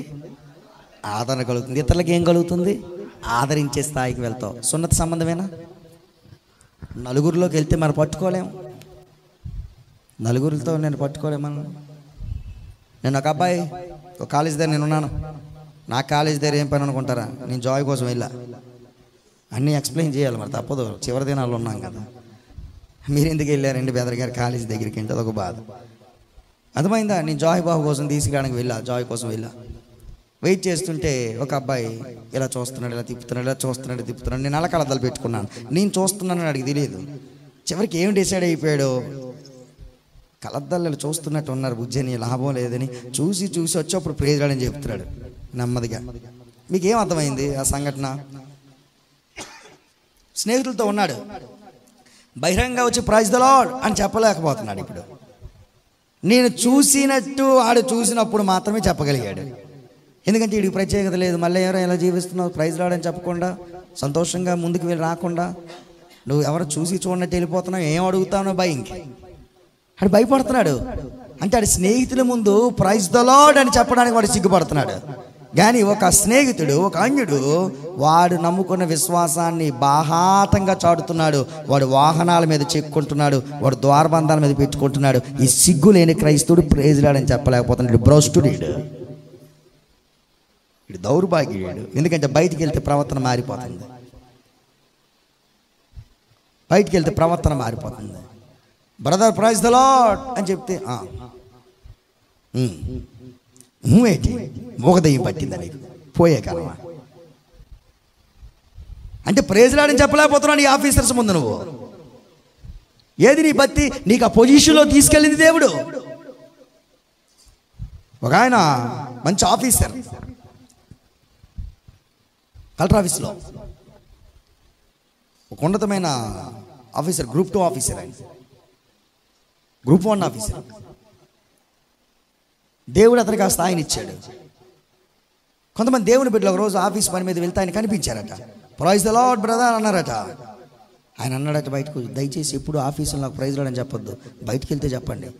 ఆదరణ కలుగుతుంది. ఇతరులకు ఏం కలుగుతుంది? ఆదరించే స్థాయికి వెళ్తావు. సున్నత సంబంధమేనా? నలుగురిలోకి వెళ్తే మనం పట్టుకోలేము. నలుగురితో నేను పట్టుకోలేము. నేను ఒక అబ్బాయి ఒక కాలేజ్ దగ్గర నేను ఉన్నాను. నా కాలేజ్ దగ్గర ఏం పని అనుకుంటారా? నేను జాయ్ కోసం వెళ్ళా. అన్నీ ఎక్స్ప్లెయిన్ చేయాలి, మరి తప్పదు, చివరి దినాల్లో ఉన్నాం కదా. మీరు ఎందుకు వెళ్ళారండి బెదర్ గారు కాలేజ్ దగ్గరికి అంటే అదొక బాధ. అర్థమైందా? నేను జాయ్ బాబు కోసం తీసుకురావడానికి వెళ్ళా, జాయ్ కోసం వెళ్ళా. వెయిట్ చేస్తుంటే ఒక అబ్బాయి ఇలా చూస్తున్నాడు, ఇలా తిప్పుతున్నాడు, ఇలా చూస్తున్నాడు, తిప్పుతున్నాడు. నేను అలా కలద్దలు పెట్టుకున్నాను. నేను చూస్తున్నానని అడిగి తెలియదు. చివరికి ఏం డిసైడ్ అయిపోయాడు, కలద్దలు చూస్తున్నట్టు ఉన్నారు, బుజ్జని లాభం లేదని చూసి చూసి వచ్చేప్పుడు ప్రేజ్ రాడని చెప్తున్నాడు నెమ్మదిగా. మీకేం అర్థమైంది ఆ సంఘటన? స్నేహితులతో ఉన్నాడు, బహిరంగంగా వచ్చి ప్రైజ్ ద లార్డ్ అని చెప్పలేకపోతున్నాడు. ఇప్పుడు నేను చూసినట్టు ఆడు చూసినప్పుడు మాత్రమే చెప్పగలిగాడు. ఎందుకంటే వీడికి ప్రత్యేకత లేదు. మళ్ళీ ఎవరో ఎలా జీవిస్తున్నావు ప్రైజ్ లార్డ్ అని చెప్పకుండా, సంతోషంగా ముందుకు వెళ్ళి రాకుండా, నువ్వు ఎవరో చూసి చూడనట్టు వెళ్ళిపోతున్నావు, ఏం అడుగుతావు భయంకి. ఆడు భయపడుతున్నాడు. అంటే ఆడి స్నేహితుల ముందు ప్రైజ్ ద లార్డ్ అని చెప్పడానికి వాడు సిగ్గుపడుతున్నాడు. కానీ ఒక స్నేహితుడు, ఒక అన్యుడు, వాడు నమ్ముకున్న విశ్వాసాన్ని బాహాటంగా చాటుతున్నాడు. వాడు వాహనాల మీద చెక్కుంటున్నాడు, వాడు ద్వారబంధాల మీద పెట్టుకుంటున్నాడు. ఈ సిగ్గు లేని క్రైస్తవుడు ప్రైజ్ లార్డ్ అని చెప్పలేకపోతున్నాడు. భ్రష్టుడు, ఇడు దౌర్భాగ్యుడు. ఎందుకంటే బయటికి వెళ్తే ప్రవర్తన మారిపోతుంది. బయటికి వెళ్తే ప్రవర్తన మారిపోతుంది. బ్రదర్ ప్రైజ్ ద లార్డ్ అని చెప్తే ఏంటి మూగదయ్యం పట్టిందా నీకు, పోయే కాలమా అంటే ప్రైజ్ లార్డ్ అని చెప్పలేకపోతున్నాడు. ఈ ఆఫీసర్స్ ముందు నువ్వు ఏది నీ భక్తి? నీకు ఆ పొజిషన్లో తీసుకెళ్ళింది దేవుడు. ఒక ఆయన మంచి ఆఫీసర్, కలెక్టర్ ఆఫీస్లో ఒక ఉన్నతమైన ఆఫీసర్, గ్రూప్ 2 ఆఫీసర్, ఆయన గ్రూప్ 1 ఆఫీసర్. దేవుడు అతనికి ఆ స్థాయిని ఇచ్చాడు. కొంతమంది దేవుని బిడ్డలు ఒక రోజు ఆఫీస్ పని మీద వెళ్తే ఆయన కనిపించారట. ప్రైజ్ ద లార్డ్ బ్రదర్ అన్నారట. ఆయన అన్నాడట బయటకు, దయచేసి ఎప్పుడు ఆఫీసులో నాకు ప్రైజ్ లార్డ్ అని చెప్పొద్దు, బయటికి వెళ్తే చెప్పండి.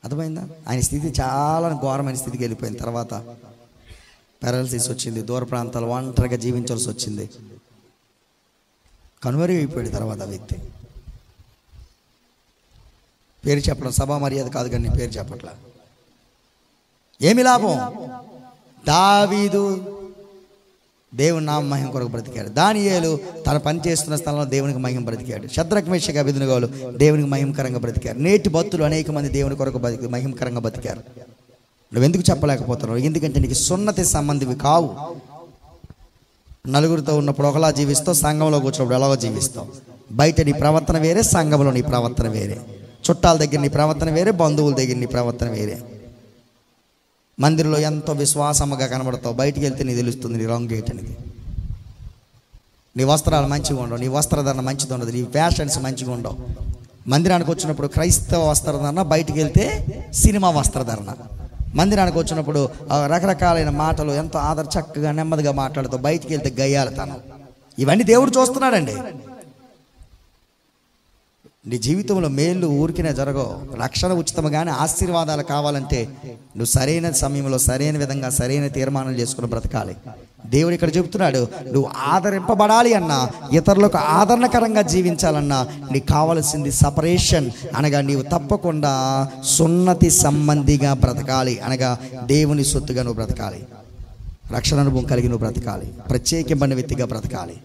అర్థమైందా? ఆయన స్థితి చాలా ఘోరమైన స్థితికి వెళ్ళిపోయిన తర్వాత పారాలిసిస్ వచ్చింది, దూర ప్రాంతాలు ఒంటరిగా జీవించాల్సి వచ్చింది. కనుమరుగు అయిపోయాడు తర్వాత ఆ వ్యక్తి. పేరు చెప్పడం సభా మర్యాద కాదు, కానీ పేరు చెప్పట్లా. ఏమి లాభం? దావీదు దేవుని నామ మహిమ కొరకు బ్రతికాడు. దానియేలు తన పని చేస్తున్న స్థలంలో దేవునికి మహిమ బ్రతికాడు. శద్రక్ మేషక్ అబేద్నెగోలు దేవునికి మహిమకరంగా బ్రతికారు. నేటి భక్తులు అనేక మంది దేవుని కొరకు మహిమకరంగా బ్రతికారు. నువ్వెందుకు చెప్పలేకపోతున్నావు? ఎందుకంటే నీకు సున్నతి సంబంధివి కావు. నలుగురితో ఉన్నప్పుడు ఒకలా జీవిస్తావు, సంఘంలో కూర్చున్నప్పుడు ఎలాగో జీవిస్తావు. బయట నీ ప్రవర్తన వేరే, సంఘంలో నీ ప్రవర్తన వేరే. చుట్టాల దగ్గర నీ ప్రవర్తన వేరే, బంధువుల దగ్గర నీ ప్రవర్తన వేరే. మందిరంలో ఎంతో విశ్వాసముగా కనబడతావు, బయటికి వెళ్తే నీ తెలుస్తుంది నీ రాంగ్ గేట్ అనేది. నీ వస్త్రాలు మంచిగా ఉండవు, నీ వస్త్రధారణ మంచిది ఉండదు, నీ ఫ్యాషన్స్ మంచిగా ఉండవు. మందిరానికి వచ్చినప్పుడు క్రైస్తవ వస్త్రధారణ, బయటికి వెళ్తే సినిమా వస్త్రధారణ. మందిరానికి వచ్చినప్పుడు రకరకాలైన మాటలు ఎంతో చక్కగా నెమ్మదిగా మాట్లాడుతూ, బయటికి వెళ్తే గయ్యాలతనం. ఇవన్నీ దేవుడు చూస్తున్నాడండి. నీ జీవితంలో మేళ్ళు ఊరికినే జరగవు. రక్షణ ఉచితం, కానీ ఆశీర్వాదాలు కావాలంటే నువ్వు సరైన సమయంలో సరైన విధంగా సరైన తీర్మానాలు చేసుకుని బ్రతకాలి. దేవుడు ఇక్కడ చెబుతున్నాడు, నువ్వు ఆదరింపబడాలి అన్నా, ఇతరులకు ఆదరణకరంగా జీవించాలన్నా నీకు కావాల్సింది సపరేషన్, అనగా నీవు తప్పకుండా సున్నతి సంబంధిగా బ్రతకాలి. అనగా దేవుని సొత్తుగా నువ్వు బ్రతకాలి, రక్షణ అనుభవం కలిగి నువ్వు బ్రతకాలి, ప్రత్యేకింపడిన వ్యక్తిగా బ్రతకాలి.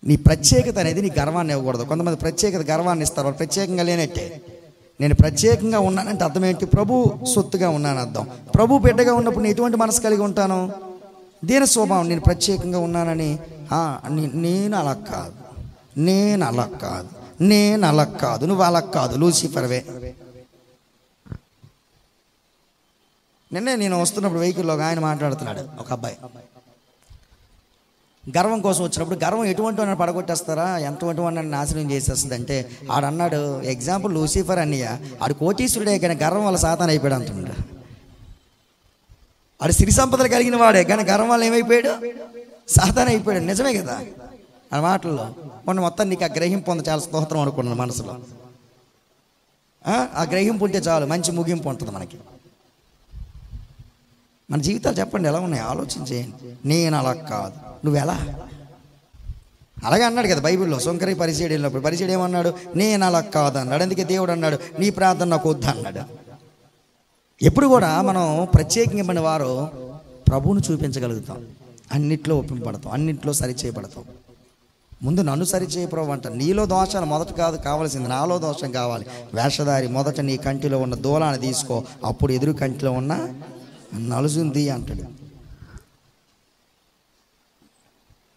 నీ ప్రత్యేకత అనేది నీ గర్వాన్ని ఇవ్వకూడదు. కొంతమంది ప్రత్యేకత గర్వాన్ని ఇస్తారు, వాళ్ళు ప్రత్యేకంగా లేనట్టే. నేను ప్రత్యేకంగా ఉన్నానంటే అర్థం ఏంటి? ప్రభు సొత్తుగా ఉన్నాను అర్థం. ప్రభు బిడ్డగా ఉన్నప్పుడు నేను ఎటువంటి మనసు కలిగి ఉంటాను? దీన స్వభావం. నేను ప్రత్యేకంగా ఉన్నానని, నేను అలా కాదు, నేను అలా కాదు, నేను అలా కాదు, నువ్వు అలా కాదు, లూసిఫర్వే. నిన్నే నేను వస్తున్నప్పుడు వెహికల్లో ఆయన మాట్లాడుతున్నాడు, ఒక అబ్బాయి గర్వం కోసం వచ్చినప్పుడు. గర్వం ఎటువంటి వాడిని పడగొట్టేస్తారా, ఎంతటువంటి వాడిని నాశనం చేసేస్తుంది అంటే, ఆడన్నాడు ఎగ్జాంపుల్ లూసిఫర్ అన్నయ్య, ఆడు కోటీశ్వరుడే కానీ గర్వం వల్ల సాతాను అయిపోయాడు అంటున్నాడు. ఆడు సిరి సంపదలు కలిగిన వాడే కానీ గర్వం వల్ల ఏమైపోయాడు? సాతాను అయిపోయాడు. నిజమే కదా ఆ మాటల్లో. మొత్తం నీకు ఆ గ్రహింపు పొంద చాలా స్తోత్రం అనుకున్నాను మనసులో. ఆ గ్రహింపు ఉంటే చాలు, మంచి ముగింపు ఉంటుంది మనకి. మన జీవితాలు చెప్పండి ఎలా ఉన్నాయి, ఆలోచించేయండి. నేను అలా కాదు, నువ్వెలా? అలాగే అన్నాడు కదా బైబిల్లో. సొంకరి పరిచయం వెళ్ళినప్పుడు పరిచయం ఏమన్నాడు? నేను అలా కాదు అన్నాడు. అందుకే దేవుడు అన్నాడు, నీ ప్రార్థన నాకు వద్దు అన్నాడు. ఎప్పుడు కూడా మనం ప్రత్యేకించబడిన వారు ప్రభువును చూపించగలుగుతాం, అన్నిట్లో ఒప్పింపడతాం, అన్నింటిలో సరిచేయబడతాం. ముందు నన్ను సరిచేయ ప్రభు అంట. నీలో దోషాలు మొదట కాదు కావాల్సింది, నాలో దోషం కావాలి. వేషధారి, మొదట నీ కంటిలో ఉన్న దూలాన్ని తీసుకో, అప్పుడు ఎదురు కంటిలో ఉన్న నలుసుంది అంటాడు.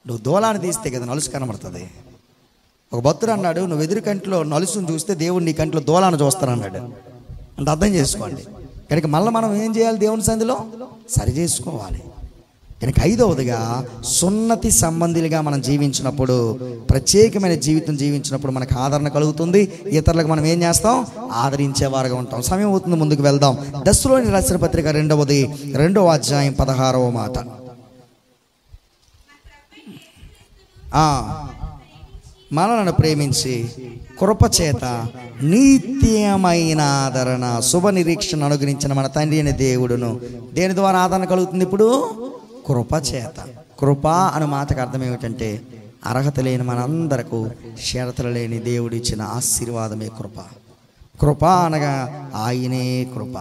నువ్వు దూలాన్ని తీస్తే కదా నలుసు కనబడుతుంది. ఒక భక్తుడు అన్నాడు, నువ్వు ఎదురు కంటిలో నలుసుని చూస్తే దేవుడు నీ కంటిలో దూలాన్ని చూస్తానన్నాడు. అంటే అర్థం చేసుకోండి. కనుక మళ్ళీ మనం ఏం చేయాలి? దేవుని సన్నిధిలో సరి చేసుకోవాలి. కనుక ఐదవదిగా సున్నతి సంబంధిగా మనం జీవించినప్పుడు, ప్రత్యేకమైన జీవితం జీవించినప్పుడు మనకు ఆదరణ కలుగుతుంది. ఇతరులకు మనం ఏం చేస్తాం? ఆదరించేవారుగా ఉంటాం. సమయం అవుతుంది, ముందుకు వెళ్దాం. దశలోని రాసిన పత్రిక 2వ అధ్యాయం 16వ మాట. మనలను ప్రేమించి కృపచేత నిత్యమైన ఆదరణ, శుభ నిరీక్షణ అనుగ్రహించిన మన తండ్రి అయిన దేవుడును. దేని ద్వారా ఆదరణ కలుగుతుంది? ఇప్పుడు కృపచేత. కృప అనే మాటకు అర్థం ఏమిటంటే, అర్హత లేని మనందరకు షరతులు లేని దేవుడిచ్చిన ఆశీర్వాదమే కృప. కృప అనగా ఆయనే కృప,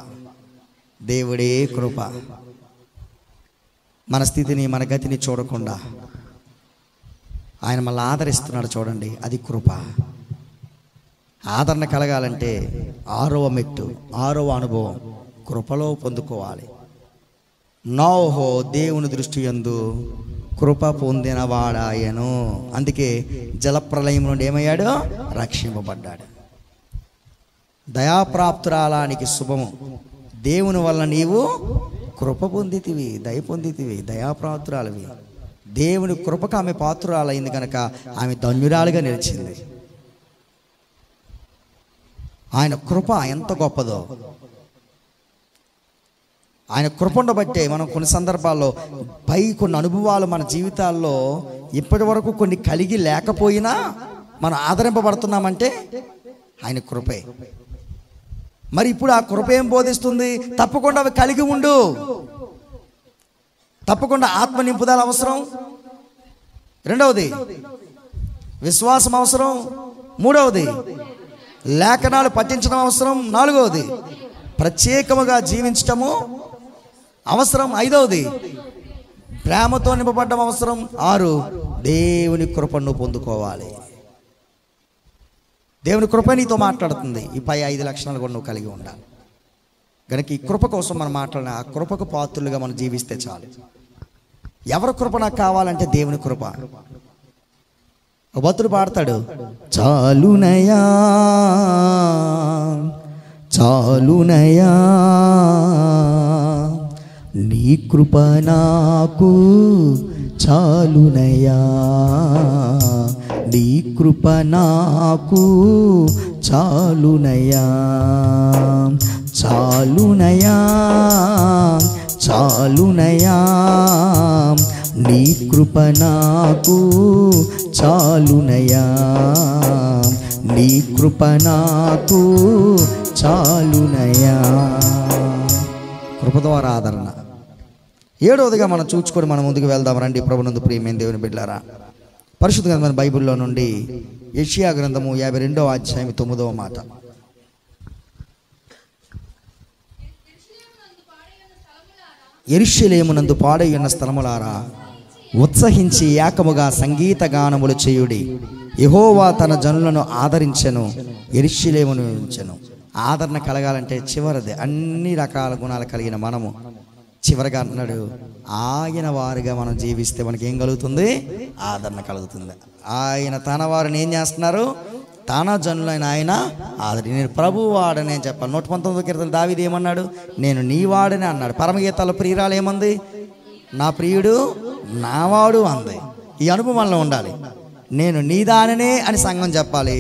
దేవుడే కృప. మన స్థితిని, మన గతిని చూడకుండా ఆయన మళ్ళీ ఆదరిస్తున్నాడు చూడండి, అది కృప. ఆదరణ కలగాలంటే 6వ మెట్టు, 6వ అనుభవం కృపలో పొందుకోవాలి. నోహో దేవుని దృష్టి యందు కృప పొందినవాడాయను. అందుకే జలప్రలయం నుండి ఏమయ్యాడు? రక్షింపబడ్డాడు. దయాప్రాప్తురాలానికి శుభము, దేవుని వల్ల నీవు కృప పొందితివి, దయ పొందితివి, దయాప్రాప్తురాలివి. దేవుని కృపకు ఆమె పాత్రురాలైంది కనుక ఆమె ధన్యురాలుగా నిలిచింది. ఆయన కృప ఎంత గొప్పదో, ఆయన కృపను బట్టే మనం కొన్ని సందర్భాల్లో కొన్ని అనుభవాలు మన జీవితాల్లో ఇప్పటి వరకు కొన్ని కలిగి లేకపోయినా మనం ఆదరింపబడుతున్నామంటే ఆయన కృపే. మరి ఇప్పుడు ఆ కృప ఏం బోధిస్తుంది? తప్పకుండా అవి కలిగి ఉండు, తప్పకుండా ఆత్మ నింపుదల అవసరం. 2వది విశ్వాసం అవసరం. 3వది లేఖనాలు పఠించడం అవసరం. 4వది ప్రత్యేకముగా జీవించటము అవసరం. 5వది ప్రేమతో నింపబడ్డం అవసరం. 6 దేవుని కృపను పొందుకోవాలి. దేవుని కృప నీతో మాట్లాడుతుంది. ఈ పై 5 లక్షణాలు కూడా నువ్వు కలిగి ఉండాలి. కనుక ఈ కృప కోసం మనం మాట్లాడిన ఆ కృపకు పాత్రులుగా మనం జీవిస్తే చాలు. ఎవరి కృప నాకు కావాలంటే దేవుని కృప. భక్తుడు పాడతాడు, చాలునయా చాలునయా నీ కృప నాకు చాలునయా, నీ కృప నాకు చాలునయా, చాలునయా చాలునయా నీ కృప నాకు చాలునయా, నీ కృప నాకు చాలునయా. కృప ద్వారా ఆదరణ. 7వదిగా మనం చూసుకొని మనం ముందుకు వెళ్దాం రండి. ప్రభునందు ప్రియమైన దేవుని బిడ్డలారా, పరిశుద్ధ గ్రంథమైన బైబిల్లో నుండి యెషయా గ్రంథము 52వ అధ్యాయం 9వ మాట. యెరూషలేమునందు పాడైయున్న స్థలములారా ఉత్సహించి ఏకముగా సంగీత గానములు చేయుడి. యెహోవా తన జనులను ఆదరించెను, యెరూషలేమును ఉంచెను. ఆదరణ కలగాలంటే చివరిది, అన్ని రకాల గుణాలు కలిగిన మనము చివరిగా అంటున్నాడు, ఆయన వారిగా మనం జీవిస్తే మనకి ఏం కలుగుతుంది? ఆదరణ కలుగుతుంది. ఆయన తన వారిని ఏం చేస్తున్నారు? తన జనులైన ఆయన ఆదరి. నేను ప్రభు వాడని అని చెప్పాలి. 119 కీర్తనలు దావీదు ఏమన్నాడు? నేను నీ వాడని అన్నాడు. పరమగీతాల్లో ప్రియురాలు ఏమంది? నా ప్రియుడు నావాడు అంది. ఈ అనుభవం మనలో ఉండాలి. నేను నీ దానినే అని సంఘం చెప్పాలి.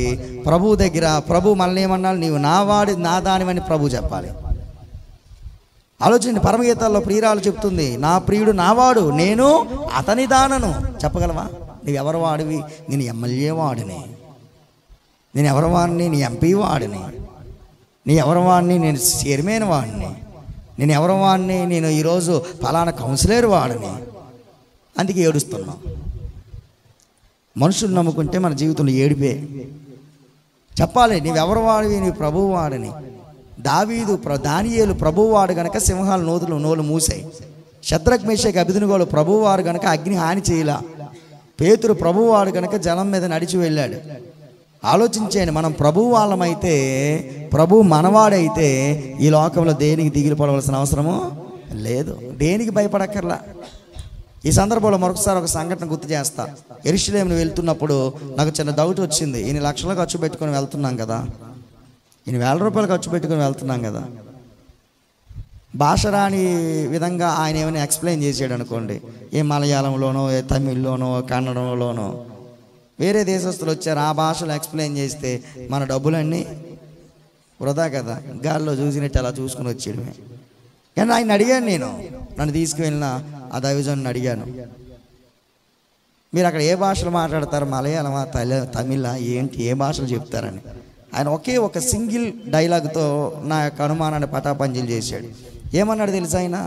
ప్రభు దగ్గర ప్రభు మనల్ని ఏమన్నాడు? నీవు నా వాడి నా దానివని ప్రభు చెప్పాలి. ఆలోచించండి. పరమగీతాల్లో ప్రియురాలు చెప్తుంది, నా ప్రియుడు నావాడు, నేను అతని దానను. చెప్పగలవా? నువ్వు ఎవరు వాడివి? నేను ఎమ్మెల్యే వాడిని. నేను ఎవరి వాడిని? నీ ఎంపీ వాడిని. నీ ఎవరి వాడిని, నేను చైర్మన్ వాడిని, నేను ఎవరి వాడిని, నేను ఈరోజు ఫలానా కౌన్సిలర్ వాడిని, అందుకే ఏడుస్తున్నాం. మనుషులు నమ్ముకుంటే మన జీవితంలో ఏడిపే. చెప్పాలి నీవెవరు వాడివి, నీ ప్రభువు వాడని. దానియేలు ప్రభువు వాడు గనక సింహాల నోలు మూసాయి. శద్రక్ మేషక్ అబేద్నెగోలు ప్రభువు వారు గనక అగ్ని హాని చేయలా. పేతురు ప్రభువు వాడు గనక జలం మీద నడిచి వెళ్ళాడు. ఆలోచించేయండి, మనం ప్రభువు వాళ్ళమైతే, ప్రభువు మనవాడైతే ఈ లోకంలో దేనికి దిగులు పడవలసిన అవసరము లేదు, దేనికి భయపడక్కర్లా. ఈ సందర్భంలో మరొకసారి ఒక సంఘటన గుర్తు చేస్తా. యెరూషలేమును వెళ్తున్నప్పుడు నాకు చిన్న డౌట్ వచ్చింది. ఈయన లక్షలు ఖర్చు పెట్టుకొని వెళ్తున్నాం కదా, ఈయన 1000 రూపాయలు ఖర్చు పెట్టుకొని వెళ్తున్నాం కదా, భాష రాని విధంగా ఆయన ఏమైనా ఎక్స్ప్లెయిన్ చేసాడు అనుకోండి, ఏ మలయాళంలోనో, ఏ తమిళ్లోనో, కన్నడంలోనో, వేరే దేశస్తులు వచ్చారు, ఆ భాషలో ఎక్స్ప్లెయిన్ చేస్తే మన డబ్బులన్నీ వృధా కదా. గాల్లో చూసినట్టు అలా చూసుకుని వచ్చాడు. కానీ ఆయన అడిగాను, నన్ను తీసుకువెళ్ళిన ఆ దైవజన్ని అడిగాను, మీరు అక్కడ ఏ భాషలు మాట్లాడతారు, మలయాళమా, తమిళ, ఏంటి, ఏ భాషలు చెప్తారని. ఆయన ఒకే ఒక సింగిల్ డైలాగ్తో నా యొక్క అనుమానాన్ని పటాపంచలు చేశాడు. ఏమన్నాడు తెలుసా ఆయన?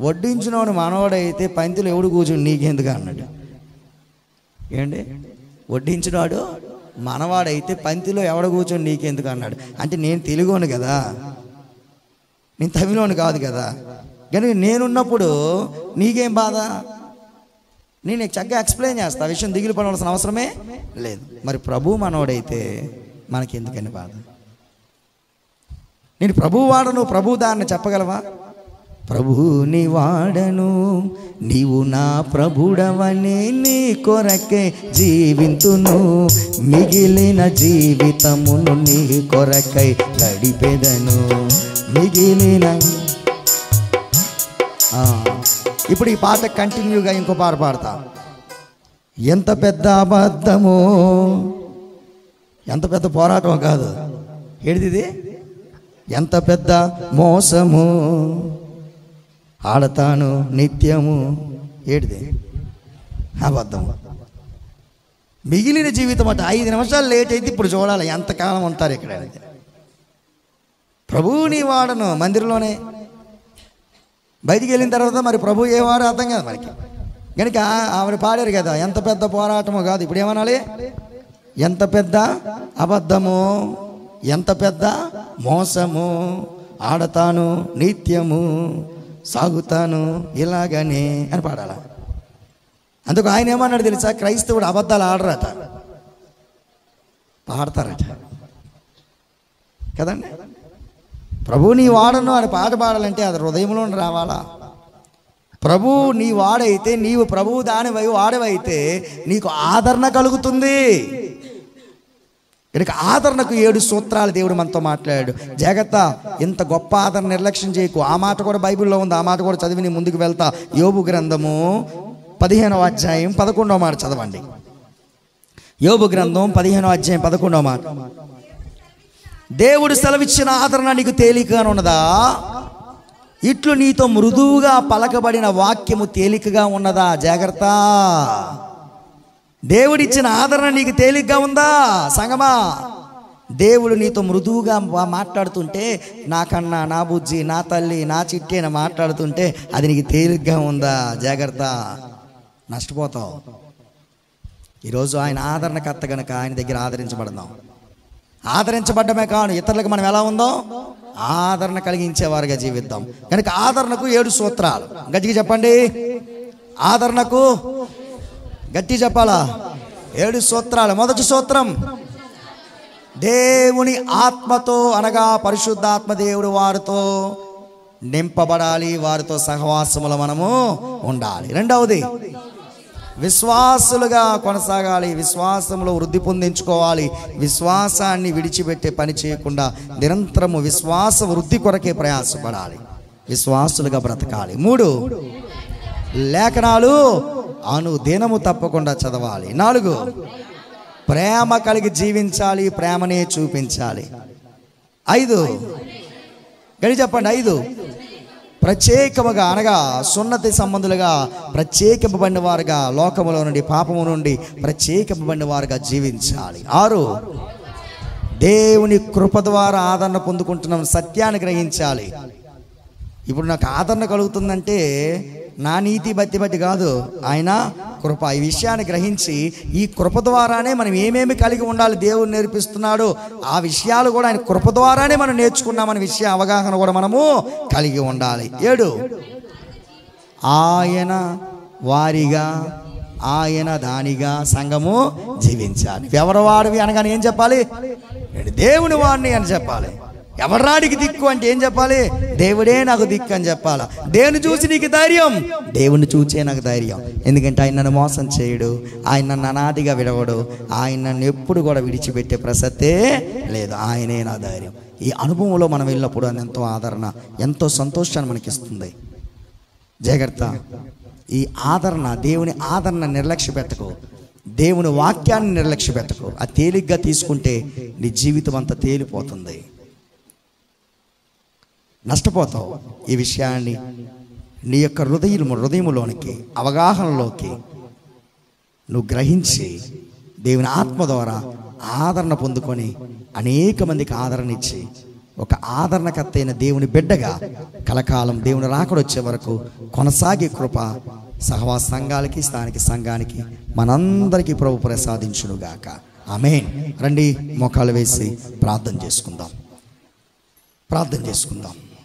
వడ్డించినోడు మనవాడైతే పంతిలో ఎవడు కూర్చుని నీకెందుకు అన్నాడు. ఏంటి, వడ్డించినాడు మనవాడైతే పంతిలో ఎవడ కూర్చొని నీకెందుకు అన్నాడు. అంటే నేను తెలుగోను కదా, నేను తమిళోను కాదు కదా, కానీ నేనున్నప్పుడు నీకేం బాధ? నేను నీకు చక్కగా ఎక్స్ప్లెయిన్ చేస్తా, ఆ విషయం దిగులు పడవలసిన అవసరమే లేదు. మరి ప్రభు మనోడైతే మనకి ఎందుకని బాధ? నేను ప్రభువు వాడను, ప్రభు దాన్ని చెప్పగలవా? ప్రభుని వాడను, నీవు నా ప్రభుడవని, నీ కొరకే జీవింతును, మిగిలిన జీవితమును నీ కొరకై గడిపెదను, మిగిలిన. ఇప్పుడు ఈ పాట కంటిన్యూగా ఇంకో పాట పాడతా. ఎంత పెద్ద అబద్ధము, ఎంత పెద్ద పోరాటం కాదు, ఏడిది, ఎంత పెద్ద మోసము, ఆడతాను నిత్యము, ఏడిది, అబద్ధము, మిగిలిన జీవితం అట. 5 నిమిషాలు లేట్ అయితే ఇప్పుడు చూడాలి ఎంతకాలం ఉంటారు ఇక్కడ. ప్రభువుని వాడను మందిరంలోనే, బయటికి వెళ్ళిన తర్వాత మరి ప్రభు ఏ వాడో అర్థం కాదు మనకి. కనుక ఆవిడ పాడారు కదా, ఎంత పెద్ద పోరాటమో కాదు, ఇప్పుడు ఏమనాలి, ఎంత పెద్ద అబద్ధము, ఎంత పెద్ద మోసము, ఆడతాను నిత్యము, సాగుతాను ఇలాగనే అని పాడాల. అందుకు ఆయన ఏమన్నాడు తెలుసా? క్రైస్తవుడు అబద్ధాలు ఆడరట, పాడతారట కదండి. ప్రభు నీ వాడను అని పాట పాడాలంటే అది హృదయంలో రావాలా. ప్రభు నీ వాడైతే, నీవు ప్రభువు దానివై వాడవైతే నీకు ఆదరణ కలుగుతుంది. కనుక ఆదరణకు 7 సూత్రాలు దేవుడు మనతో మాట్లాడాడు. జాగ్రత్త, ఇంత గొప్ప ఆదరణ నిర్లక్ష్యం చేయకు. ఆ మాట కూడా బైబిల్లో ఉంది, ఆ మాట కూడా చదివి నీ ముందుకు వెళ్తా. యోబు గ్రంథము 15వ అధ్యాయం 11వ మాట చదవండి. యోబు గ్రంథం 15వ అధ్యాయం 11వ మాట. దేవుడు సెలవిచ్చిన ఆదరణ నీకు తేలికగా ఉన్నదా? ఇట్లు నీతో మృదువుగా పలకబడిన వాక్యము తేలికగా ఉన్నదా? జాగ్రత్త, దేవుడిచ్చిన ఆదరణ నీకు తేలికగా ఉందా? సంగమా, దేవుడు నీతో మృదువుగా మాట్లాడుతుంటే, నాకన్నా, నా బుజ్జి, నా తల్లి, నా చిట్టి అని మాట్లాడుతుంటే అది నీకు తేలికగా ఉందా? జాగ్రత్త, నష్టపోతావు. ఈరోజు ఆయన ఆదరణకర్త గనక ఆయన దగ్గర ఆదరించబడదాం. ఆదరించబడ్డమే కాదు, ఇతరులకు మనం ఎలా ఉందో ఆదరణ కలిగించేవారుగా జీవిద్దాం. కనుక ఆదరణకు 7 సూత్రాలు. గట్టిగా చెప్పండి, ఆదరణకు గట్టి చెప్పాలా? 7 సూత్రాలు. మొదటి సూత్రం, దేవుని ఆత్మతో అనగా పరిశుద్ధాత్మ దేవుడు వారితో నింపబడాలి, వారితో సహవాసములో మనము ఉండాలి. రెండవది, విశ్వాసులుగా కొనసాగాలి, విశ్వాసంలో వృద్ధి పొందించుకోవాలి, విశ్వాసాన్ని విడిచిపెట్టే పని చేయకుండా నిరంతరము విశ్వాస వృద్ధి కొరకే ప్రయాసపడాలి, విశ్వాసులుగా బ్రతకాలి. 3, లేఖనాలు అనుదినము తప్పకుండా చదవాలి. 4, ప్రేమ కలిగి జీవించాలి, ప్రేమనే చూపించాలి. 5, గడి చెప్పండి, 5, ప్రత్యేకముగా అనగా సున్నతి సంబంధులుగా ప్రత్యేకింపబడిన వారుగా, లోకములో నుండి పాపము నుండి ప్రత్యేకింపబడిన వారుగా జీవించాలి. 6, దేవుని కృప ద్వారా ఆదరణ పొందుకుంటున్నాం. సత్యాన్ని గ్రహించాలి. ఇప్పుడు నాకు ఆదరణ కలుగుతుందంటే నా నీతి బట్టి కాదు, ఆయన కృప. ఈ విషయాన్ని గ్రహించి ఈ కృప ద్వారానే మనం ఏమేమి కలిగి ఉండాలి దేవుడు నేర్పిస్తున్నాడు, ఆ విషయాలు కూడా ఆయన కృప ద్వారానే మనం నేర్చుకున్నామనే విషయ అవగాహన కూడా మనము కలిగి ఉండాలి. 7, ఆయన వారిగా ఆయన దానిగా సంఘము జీవించాలి. ఎవరి వాడివి అనగానే ఏం చెప్పాలి? దేవుని వాడిని అని చెప్పాలి. ఎవరాడికి దిక్కు అంటే ఏం చెప్పాలి? దేవుడే నాకు దిక్కు అని చెప్పాలి. దేవుని చూసి నీకు ధైర్యం, దేవుని చూసే నాకు ధైర్యం. ఎందుకంటే ఆయన నన్ను మోసం చేయడు, ఆయన నన్ను అనాదిగా విడవడు, ఆయన నన్ను ఎప్పుడు కూడా విడిచిపెట్టే ప్రసక్తే లేదు. ఆయనే నా ధైర్యం. ఈ అనుభవంలో మనం వెళ్ళినప్పుడు అది ఎంతో ఆదరణ, ఎంతో సంతోషాన్ని మనకిస్తుంది. జాగ్రత్త. ఈ ఆదరణ, దేవుని ఆదరణ నిర్లక్ష్య పెట్టకు, దేవుని వాక్యాన్ని నిర్లక్ష్య పెట్టకు. ఆ తేలిగ్గా తీసుకుంటే నీ జీవితం అంతా తేలిపోతుంది, నష్టపోతావు. ఈ విషయాన్ని నీ యొక్క హృదయములోనికి, అవగాహనలోకి నువ్వు గ్రహించి దేవుని ఆత్మ ద్వారా ఆదరణ పొందుకొని అనేక మందికి ఆదరణ ఇచ్చి ఒక ఆదరణకర్త అయిన దేవుని బిడ్డగా కలకాలం దేవుని రాకడొచ్చే వరకు కొనసాగే కృప సహవాస సంఘాలకి, స్థానిక సంఘానికి, మనందరికీ ప్రభు ప్రసాదించునుగాక. ఆమేన్. రండి, మోకాలు వేసి ప్రార్థన చేసుకుందాం.